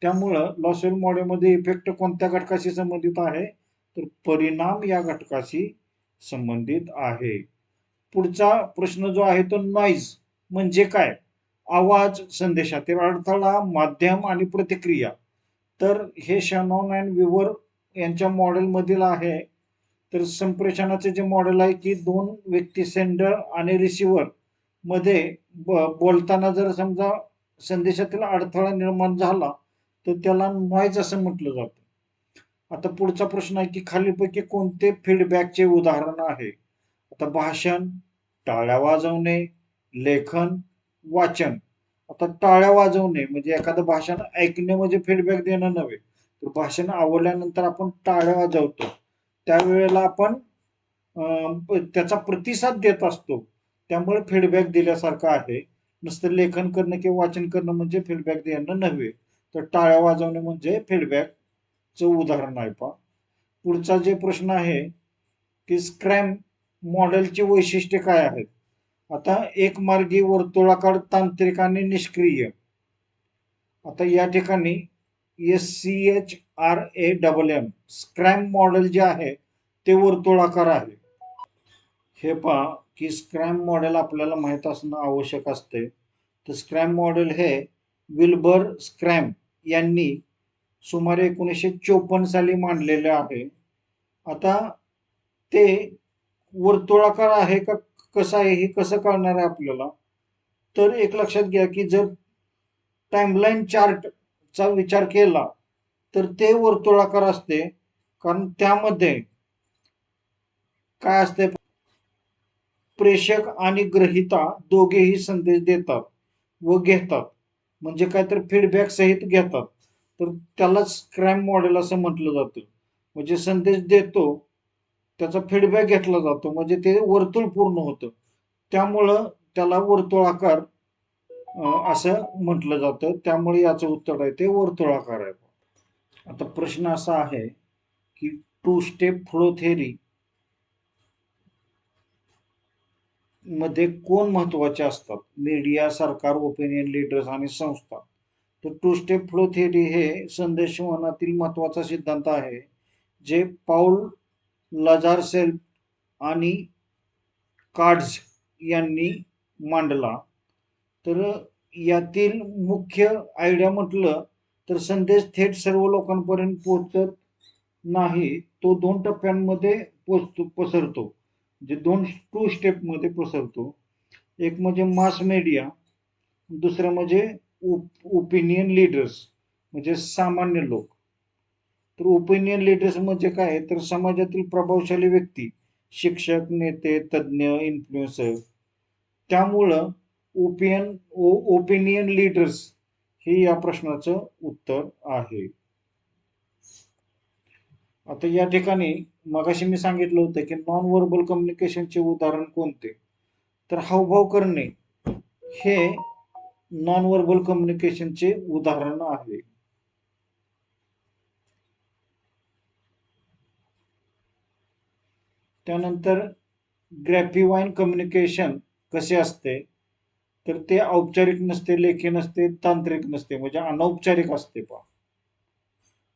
त्यामुळं लॉसवेल मॉडेलमध्ये इफेक्ट कोणत्या घटकाशी संबंधित आहे, तर परिणाम या घटकाशी संबंधित आहे. पुढचा प्रश्न जो आहे तो नॉइज म्हणजे काय, आवाज, संदेशातील अडथळा, माध्यम आणि प्रतिक्रिया. तर हे शॅनॉन अँड विवर यांच्या मॉडेलमधील आहे. तर संप्रेषणाचे जे मॉडेल आहे की दोन व्यक्ती, सेंडर आणि रिसिव्हर मध्ये बोलताना जर समजा संदेशातील अडथळा निर्माण झाला तर त्याला नॉइज असं म्हटलं जातं. आता पुढचा प्रश्न आहे की खालीलपैकी कोणते फीडबॅकचे उदाहरण आहे. आता भाषण, टाळ्या वाजवणे, लेखन, वाचन. आता टाळ्या वाजवणे म्हणजे एखादं भाषण ऐकणे म्हणजे फीडबॅक देणं नव्हे, तर भाषण आवडल्यानंतर आपण टाळ्या वाजवतो, त्यावेळेला आपण त्याचा प्रतिसाद देत असतो, त्यामुळे फीडबॅक दिल्यासारखं आहे. नुसतं लेखन करणं किंवा वाचन करणं म्हणजे फीडबॅक देणं नव्हे, तर टाळ्या वाजवणे म्हणजे फीडबॅकचं उदाहरण आहे. पहा पुढचा जे प्रश्न आहे की स्क्रॅम मॉडेलची वैशिष्ट्ये काय आहेत. आता एक मार्गी, वर्तुळाकार, तांत्रिक आणि निष्क्रिय. आता या ठिकाणी SCHRAMM स्क्रॅम मॉडेल जे आहे ते वर्तुळाकार आहे. हे पहा की स्क्रॅम मॉडेल आपल्याला माहित असणं आवश्यक असते. तर स्क्रॅम मॉडेल हे विल्बर स्क्रॅम यांनी सुमारे 1954 साली मांडलेले आहे. आता ते वर्तुळाकार आहे का कसं आहे हे कसं कळणार आहे आपल्याला, तर एक लक्षात घ्या की जर टाइमलाईन चार्टचा विचार केला तर ते वर्तुळाकार असते, कारण त्यामध्ये काय असते, प्रेषक आणि ग्रहिता दोघेही संदेश देतात व घेतात, म्हणजे काय तर फीडबॅक सहित घेतात. तर त्याला स्क्रॅम मॉडेल असं म्हटलं जातं. म्हणजे संदेश देतो, त्याचा फीडबॅक घेतला जातो, म्हणजे ते वर्तुळ पूर्ण होतं, त्यामुळं त्याला वर्तुळाकार असं म्हटलं जातं. त्यामुळे याचं उत्तर आहे ते वर्तुळाकार आहे. आता प्रश्न असा आहे की टू स्टेप फ्लो थेरी मध्ये कोण महत्वाचे असतात, मीडिया, सरकार, ओपिनियन लीडर्स आणि संस्था. तर टू स्टेप फ्लो थेरी हे संदेशवहनातील महत्वाचा सिद्धांत आहे जे पाऊल लझारसेल आणि कार्ड्स यांनी मांडला. तर यातील मुख्य आयडिया म्हटलं तर संदेश थेट सर्व लोकांपर्यंत पोहोचत नाही, तो दोन टप्प्यांमध्ये पसरतो, जे दोन टू स्टेप मध्ये पसरतो. एक म्हणजे मास मीडिया, दुसरं म्हणजे ओपिनियन लीडर्स म्हणजे सामान्य लोक. तर ओपिनियन लीडर्स म्हणजे काय, तर समाजातील प्रभावशाली व्यक्ती, शिक्षक, नेते, तज्ज्ञ, इन्फ्लुएन्सर. त्यामुळं ओपिनियन लीडर्स हे या प्रश्नाचं उत्तर आहे. आता या ठिकाणी मगाशी मी सांगितलं होतं की नॉन व्हर्बल कम्युनिकेशनचे उदाहरण कोणते, तर हावभाव करणे हे नॉन व्हर्बल कम्युनिकेशनचे उदाहरण आहे. त्यानंतर ग्रॅफिवाईन कम्युनिकेशन कसे असते, तर ते औपचारिक नसते, लेखी नसते, तांत्रिक नसते, म्हणजे अनौपचारिक असते. पहा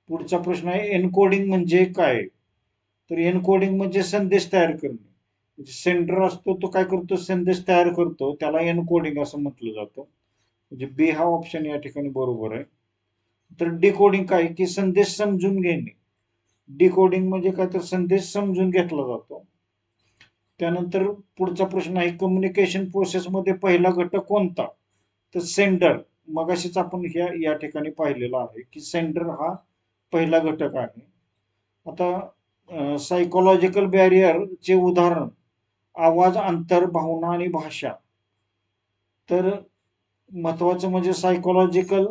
पुढचा प्रश्न आहे एन्कोडिंग म्हणजे काय, तर एन्कोडिंग म्हणजे संदेश तयार करणे. सेंडर असतो तो काय करतो, संदेश तयार करतो, त्याला एन्कोडिंग असं म्हटलं जातं. म्हणजे बी हा ऑप्शन या ठिकाणी बरोबर आहे. तर डिकोडिंग काय की संदेश समजून घेणे. डिकोडिंग म्हणजे काय, तर संदेश समजून घेतला जातो. त्यानंतर पुढचा प्रश्न आहे कम्युनिकेशन प्रोसेसमध्ये पहिला घटक कोणता, तर सेंडर. मगाशीच आपण या ठिकाणी पाहिलेलं आहे की सेंडर हा पहिला घटक आहे. आता सायकोलॉजिकल बॅरियरचे उदाहरण आवाज, अंतर, भावना आणि भाषा. तर महत्वाचं म्हणजे सायकोलॉजिकल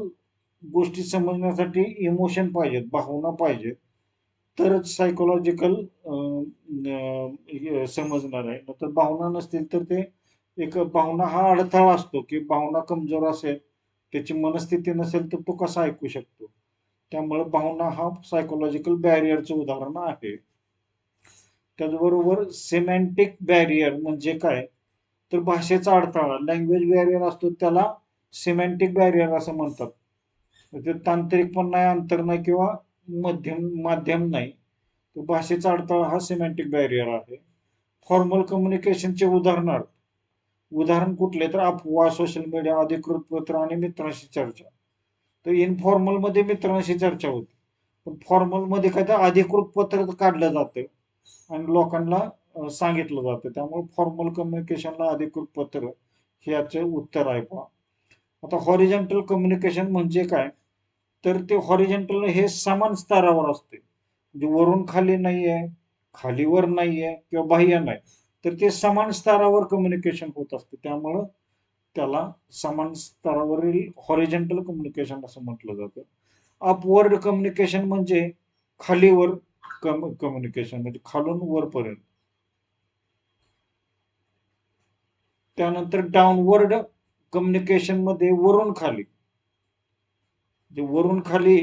गोष्टी समजण्यासाठी इमोशन पाहिजेत, भावना पाहिजेत, तरच सायकोलॉजिकल समजणार आहे. तर भावना नसतील तर ते एक भावना हा अडथळा असतो की भावना कमजोर असेल, त्याची मनस्थिती नसेल तर तो कसा ऐकू शकतो. त्यामुळे भावना हा सायकोलॉजिकल बॅरियरचं उदाहरण आहे. त्याचबरोबर सिमॅन्टिक बॅरियर म्हणजे काय, तर भाषेचा अडथळा. लँग्वेज बॅरियर असतो त्याला सिमॅन्टिक बॅरियर असं म्हणतात. ते तांत्रिक पण नाही, अंतर नाही किंवा माध्यम नाही. तर भाषेचा अडथळा हा सिमॅन्टिक बॅरियर आहे. फॉर्मल कम्युनिकेशनचे उदाहरण कुठले, तर अफवा, सोशल मीडिया, अधिकृत पत्र आणि मित्रांशी चर्चा. तर इनफॉर्मल मध्ये मित्रांशी चर्चा होते, पण फॉर्मल मध्ये काय तर अधिकृत पत्र काढलं जातं आणि लोकांना सांगितलं जातं. त्यामुळे फॉर्मल कम्युनिकेशनला अधिकृत पत्र हे याचे उत्तर आहे. पहा आता हॉरिझॉन्टल कम्युनिकेशन म्हणजे काय, तर ते हॉरिझॉन्टल हे समान स्तरावर असते, म्हणजे वरून खाली नाहीये, खालीवर नाहीये किंवा बाह्य नाही, तर ते समान स्तरावर कम्युनिकेशन होत असते. त्यामुळं त्याला समान स्तरावरील हॉरिझॉन्टल कम्युनिकेशन असं म्हटलं जातं. अपवर्ड कम्युनिकेशन म्हणजे खालीवर कम्युनिकेशन, म्हणजे खालून वरपर्यंत. त्यानंतर डाऊनवर्ड कम्युनिकेशन मध्ये वरून खाली, जे वरून खाली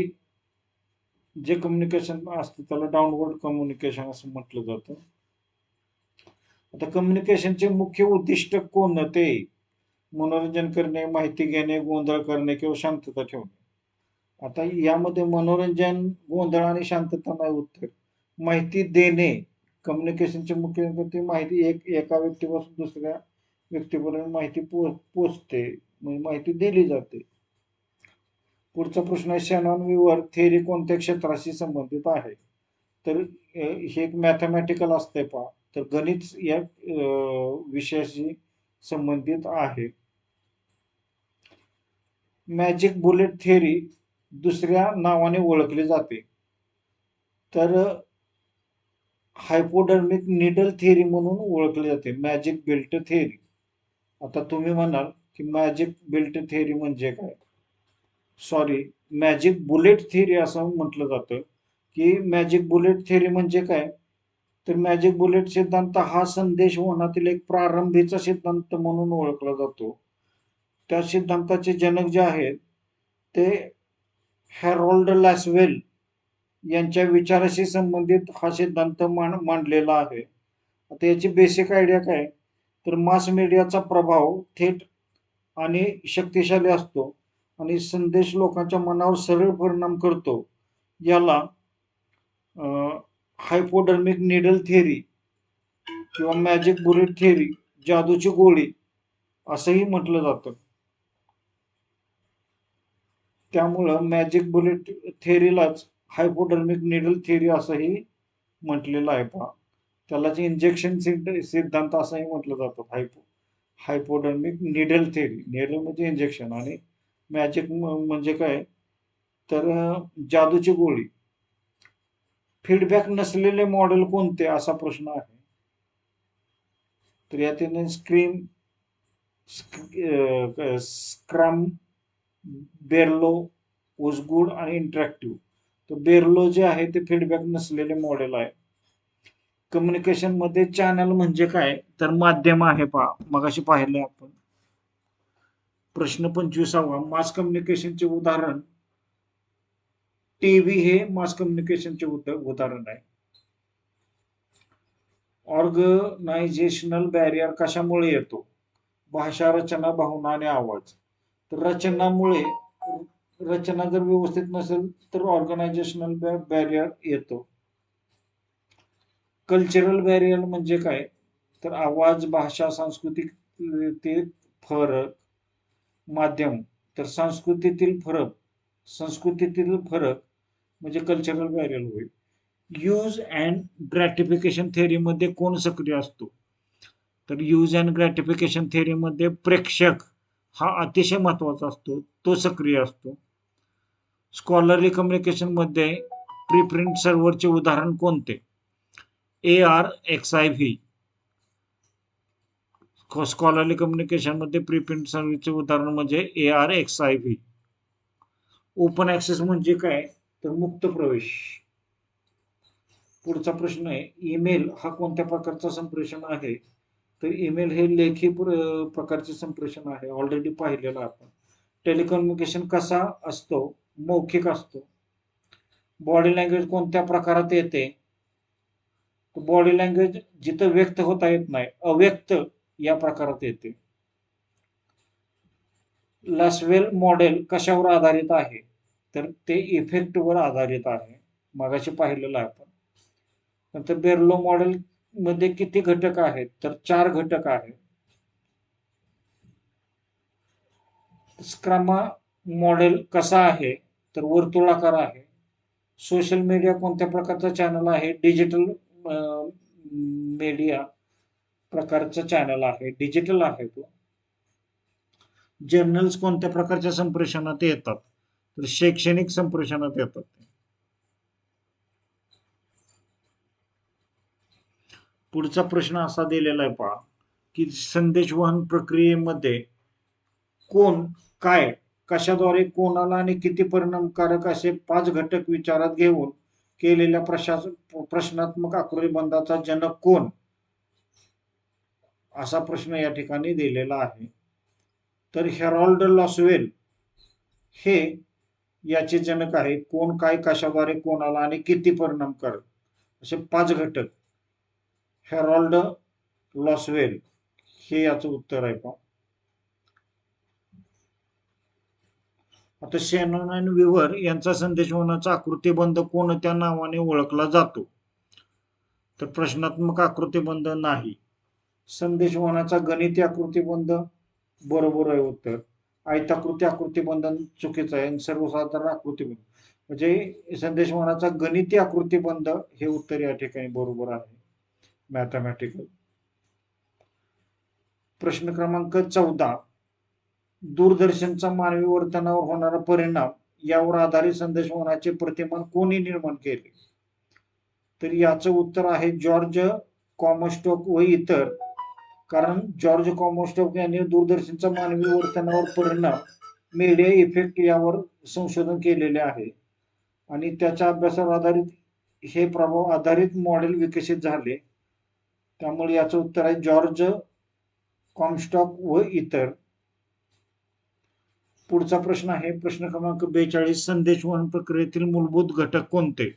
जे कम्युनिकेशन असतं त्याला डाऊनवर्ड कम्युनिकेशन असं म्हटलं जातं. आता कम्युनिकेशनचे मुख्य उद्दिष्ट कोणते, मनोरंजन करणे, माहिती घेणे, गोंधळ करणे किंवा शांतता ठेवणे. आता यामध्ये मनोरंजन, गोंधळ आणि शांतता नाही उत्तर. माहिती देणे, कम्युनिकेशनचे मुख्य ते माहिती एका व्यक्तीपासून दुसऱ्या व्यक्तीपर्यंत माहिती पोचते, म्हणजे माहिती दिली जाते. पुढचा प्रश्न आहे शॅनॉन विवर थेअरी कोणत्या क्षेत्राशी संबंधित आहे, तर हे एक मॅथमॅटिकल असते. पहा तर गणित या विषयाशी संबंधित आहे. मॅजिक बुलेट थेअरी दुसऱ्या नावाने ओळखली जाते, तर हायपोडर्मिक निडल थेअरी म्हणून ओळखली जाते, मॅजिक बेल्ट थेअरी. आता तुम्ही म्हणाल की मॅजिक बेल्ट थेअरी म्हणजे काय, सॉरी, मॅजिक बुलेट थेअरी असं म्हटलं जातं. की मॅजिक बुलेट थेअरी म्हणजे काय, तर मॅजिक बुलेट सिद्धांत हा संदेश वहनातील एक प्रारंभीचा सिद्धांत म्हणून ओळखला जातो. त्या सिद्धांताचे जनक जे आहेत ते हॅरोल्ड लॅसवेल यांच्या विचाराशी संबंधित हा सिद्धांत मांडलेला आहे. आता याची बेसिक आयडिया काय, तर मास मीडियाचा प्रभाव थेट आणि शक्तिशाली असतो आणि संदेश लोकांच्या मनावर सरळ परिणाम करतो. याला हायपोडर्मिक निडल थेअरी किंवा मॅजिक बुलेट थेअरी, जादूची गोळी असंही म्हटलं जातं. त्यामुळं मॅजिक बुलेट थेअरीलाच हायपोडर्मिक निडल थेअरी असंही म्हटलेलं आहे. पहा त्याला जे इंजेक्शन सिद्धांत असंही म्हटलं जातं. हायपोडर्मिक निडल थेअरी, निडल म्हणजे इंजेक्शन आणि मॅजिक म्हणजे काय, तर जादूची गोळी. फीडबॅक नसलेले मॉडेल कोणते असा प्रश्न आहे, तर यात स्क्रॅम, बेरलो, ओसगुड आणि इंटरॅक्टिव्ह. तर बेरलो जे आहे ते फीडबॅक नसलेले मॉडेल आहे. कम्युनिकेशन मध्ये चॅनल म्हणजे काय, तर माध्यम आहे. पहा मगाशी पाहिले आपण. प्रश्न 25वा, मास कम्युनिकेशनचे उदाहरण. टीव्ही हे मास कम्युनिकेशनचे उदाहरण आहे. ऑर्गनायझेशनल बॅरियर कशामुळे येतो, भाषा, रचना, भावना आणि आवाज. तर रचना जर व्यवस्थित नसेल तर ऑर्गनायझेशनल बॅरियर येतो. कल्चरल बॅरियर म्हणजे काय, तर आवाज, भाषा, सांस्कृतिक ते फरक. माध्यम, तर संस्कृतीतील फरक म्हणजे कल्चरल बॅरियर होईल. यूज अँड ग्रॅटिफिकेशन थेअरीमध्ये कोण सक्रिय असतो, तर यूज अँड ग्रॅटिफिकेशन थेअरीमध्ये प्रेक्षक हा अतिशय महत्वाचा असतो, तो सक्रिय असतो. स्कॉलरली कम्युनिकेशन मध्ये प्रीप्रिंट सर्व्हरचे उदाहरण कोणते, ARXIV. स्कॉलरली कम्युनिकेशन मध्ये प्रीप्रिंट सर्व्हरचे उदाहरण म्हणजे ARXIV. ओपन ऍक्सेस म्हणजे काय, तर मुक्त प्रवेश. पुढचा प्रश्न आहे, ईमेल हा कोणत्या प्रकारचा संप्रेषण आहे, तर ईमेल हे लेखी प्रकारचे संप्रेषण आहे, ऑलरेडी पाहिलेलं आपण. टेलिकम्युनिकेशन कसा असतो, मौखिक असतो. बॉडी लँग्वेज कोणत्या प्रकारात येते, बॉडी लँग्वेज जिथं व्यक्त होता येत नाही, अव्यक्त या प्रकारात येते. लासवेल मॉडेल कशावर आधारित आहे, तर ते इफेक्टवर आधारित आहे, मगाशी पाहिलेलं आहे आपण. नंतर बेर्लो मॉडेल मध्ये किती घटक आहेत, तर 4 घटक आहेत. स्क्रामा मॉडेल कसा आहे, तर वर्तुळाकार आहे. सोशल मीडिया कोणत्या प्रकारचा चॅनल आहे, डिजिटल मीडिया प्रकारचा चॅनल आहे, डिजिटल आहे तो. जर्नल्स कोणत्या प्रकारच्या संप्रेषणात येतात, तर शैक्षणिक संप्रेषणात येतात. पुढचा प्रश्न असा दिलेला आहे पहा, की संदेशवहन प्रक्रियेमध्ये कोण, काय, कशाद्वारे, कोणाला आणि किती परिणामकारक असे 5 घटक विचारात घेऊन केलेल्या प्रश्नात्मक आकृतीबंधाचा जनक कोण, असा प्रश्न या ठिकाणी दिलेला आहे. तर हेरॉल्ड लॉसवेल हे याचे जनक आहे. कोण, काय, कशाद्वारे, कोणाला आणि किती परिणामकारक असे 5 घटक. हेरॉल्ड लॉसवेल हे याचं उत्तर आहे पहा. आता शेनॉन आणि विव्हर यांचा संदेशवहनाचा आकृतीबंध कोणत्या नावाने ओळखला जातो, तर प्रश्नात्मक आकृतीबंध नाही. संदेशवहनाचा गणिती आकृतीबंध बरोबर आहे उत्तर. आयताकृती आकृतीबंध चुकीचं आहे. सर्वसाधारण आकृतीबंध म्हणजे संदेशवहनाचा गणिती आकृतीबंध हे उत्तर या ठिकाणी बरोबर आहे, मॅथमॅटिकल. प्रश्न क्रमांक 14, दूरदर्शनचा मानवी वर्तनावर होणारा परिणाम यावर आधारित संदेशवहनाचे प्रतिमान कोणी निर्माण केले, तर याचं उत्तर आहे जॉर्ज कॉमस्टॉक व इतर. कारण जॉर्ज कॉमस्टॉक यांनी दूरदर्शनचा मानवी वर्तनावर परिणाम, मीडिया इफेक्ट यावर संशोधन केलेले आहे आणि त्याच्या अभ्यासावर आधारित हे प्रभाव आधारित मॉडेल विकसित झाले. त्यामुळे याचं उत्तर आहे जॉर्ज कॉमस्टॉक व इतर. पुढचा प्रश्न आहे प्रश्न क्रमांक 42, संदेशवहन प्रक्रियेतील मूलभूत घटक कोणते,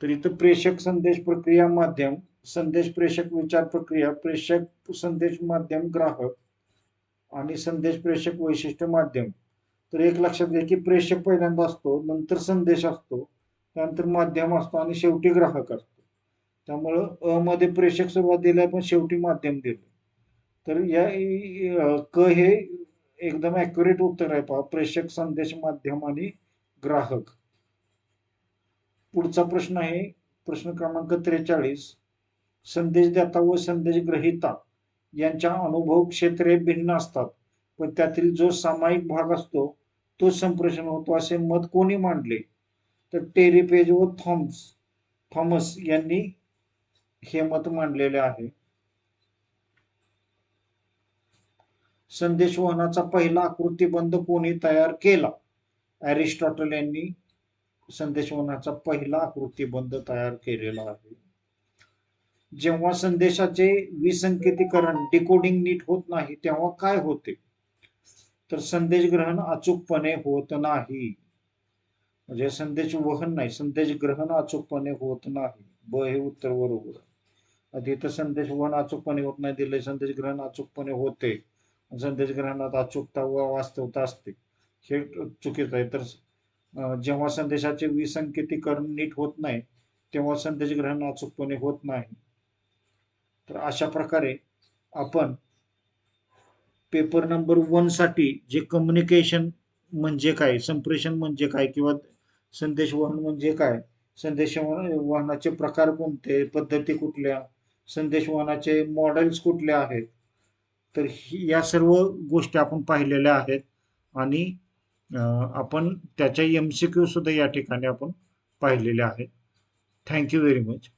तर इथं प्रेषक, संदेश प्रक्रिया, माध्यम, संदेश प्रेषक, विचार प्रक्रिया, प्रेषक संदेश माध्यम, ग्राहक आणि संदेश प्रेषक वैशिष्ट्य माध्यम. तर एक लक्षात घ्या की प्रेषक पहिल्यांदा असतो, नंतर संदेश असतो, त्यानंतर माध्यम असतो आणि शेवटी ग्राहक असतो. त्यामुळं अ मध्ये प्रेषक सुरुवात दिलाय पण शेवटी माध्यम दिलं. तर या क हे एकदम ऍक्युरेट उत्तर आहे पहा, प्रेषक, संदेश, माध्यम आणि ग्राहक. पुढचा प्रश्न आहे प्रश्न क्रमांक 43, संदेशदाता व संदेश ग्रहिता यांच्या अनुभव क्षेत्रे भिन्न असतात पण त्यातील जो सामायिक भाग असतो तो संप्रेषण होतो असे मत कोणी मांडले, तर टेरी पेज व थॉमस यांनी हे मत मांडलेले आहे. संदेशवहनाचा पहिला आकृतीबंध कोणी तयार केला, अरिस्टॉटल यांनी संदेशवहनाचा पहिला आकृतीबंध तयार केलेला आहे. जेव्हा संदेशाचे विसंकेतीकरण डिकोडिंग नीट होत नाही तेव्हा काय होते, तर संदेश ग्रहण अचूकपणे होत नाही. म्हणजे संदेश वहन नाही, संदेश ग्रहण अचूकपणे होत नाही. ब हे उत्तर बरोबर आहे. इथं संदेश वहन अचूकपणे होत नाही दिले, संदेश ग्रहण अचूकपणे होते. संदेश ग्रहणात अचूकता व वास्तवता असते, हे चुकीचं आहे. तर जेव्हा संदेशाचे विसंकेतीकरण नीट होत नाही तेव्हा संदेश ग्रहण अचूकपणे होत नाही. तर अशा प्रकारे आपण पेपर नंबर 1 साठी जे कम्युनिकेशन म्हणजे काय, संप्रेषण म्हणजे काय, किंवा संदेश वहन म्हणजे काय, संदेश वहनाचे प्रकार कोणते, पद्धती कुठल्या, संदेश वहनाचे मॉडेल्स कुठले आहेत, तर या सर्व गोष्टी आपण पाहिलेल्या आहेत. आणि आपण त्याच्या MCQ सुद्धा या ठिकाणी आपण पाहिलेल्या आहेत. Thank you very much.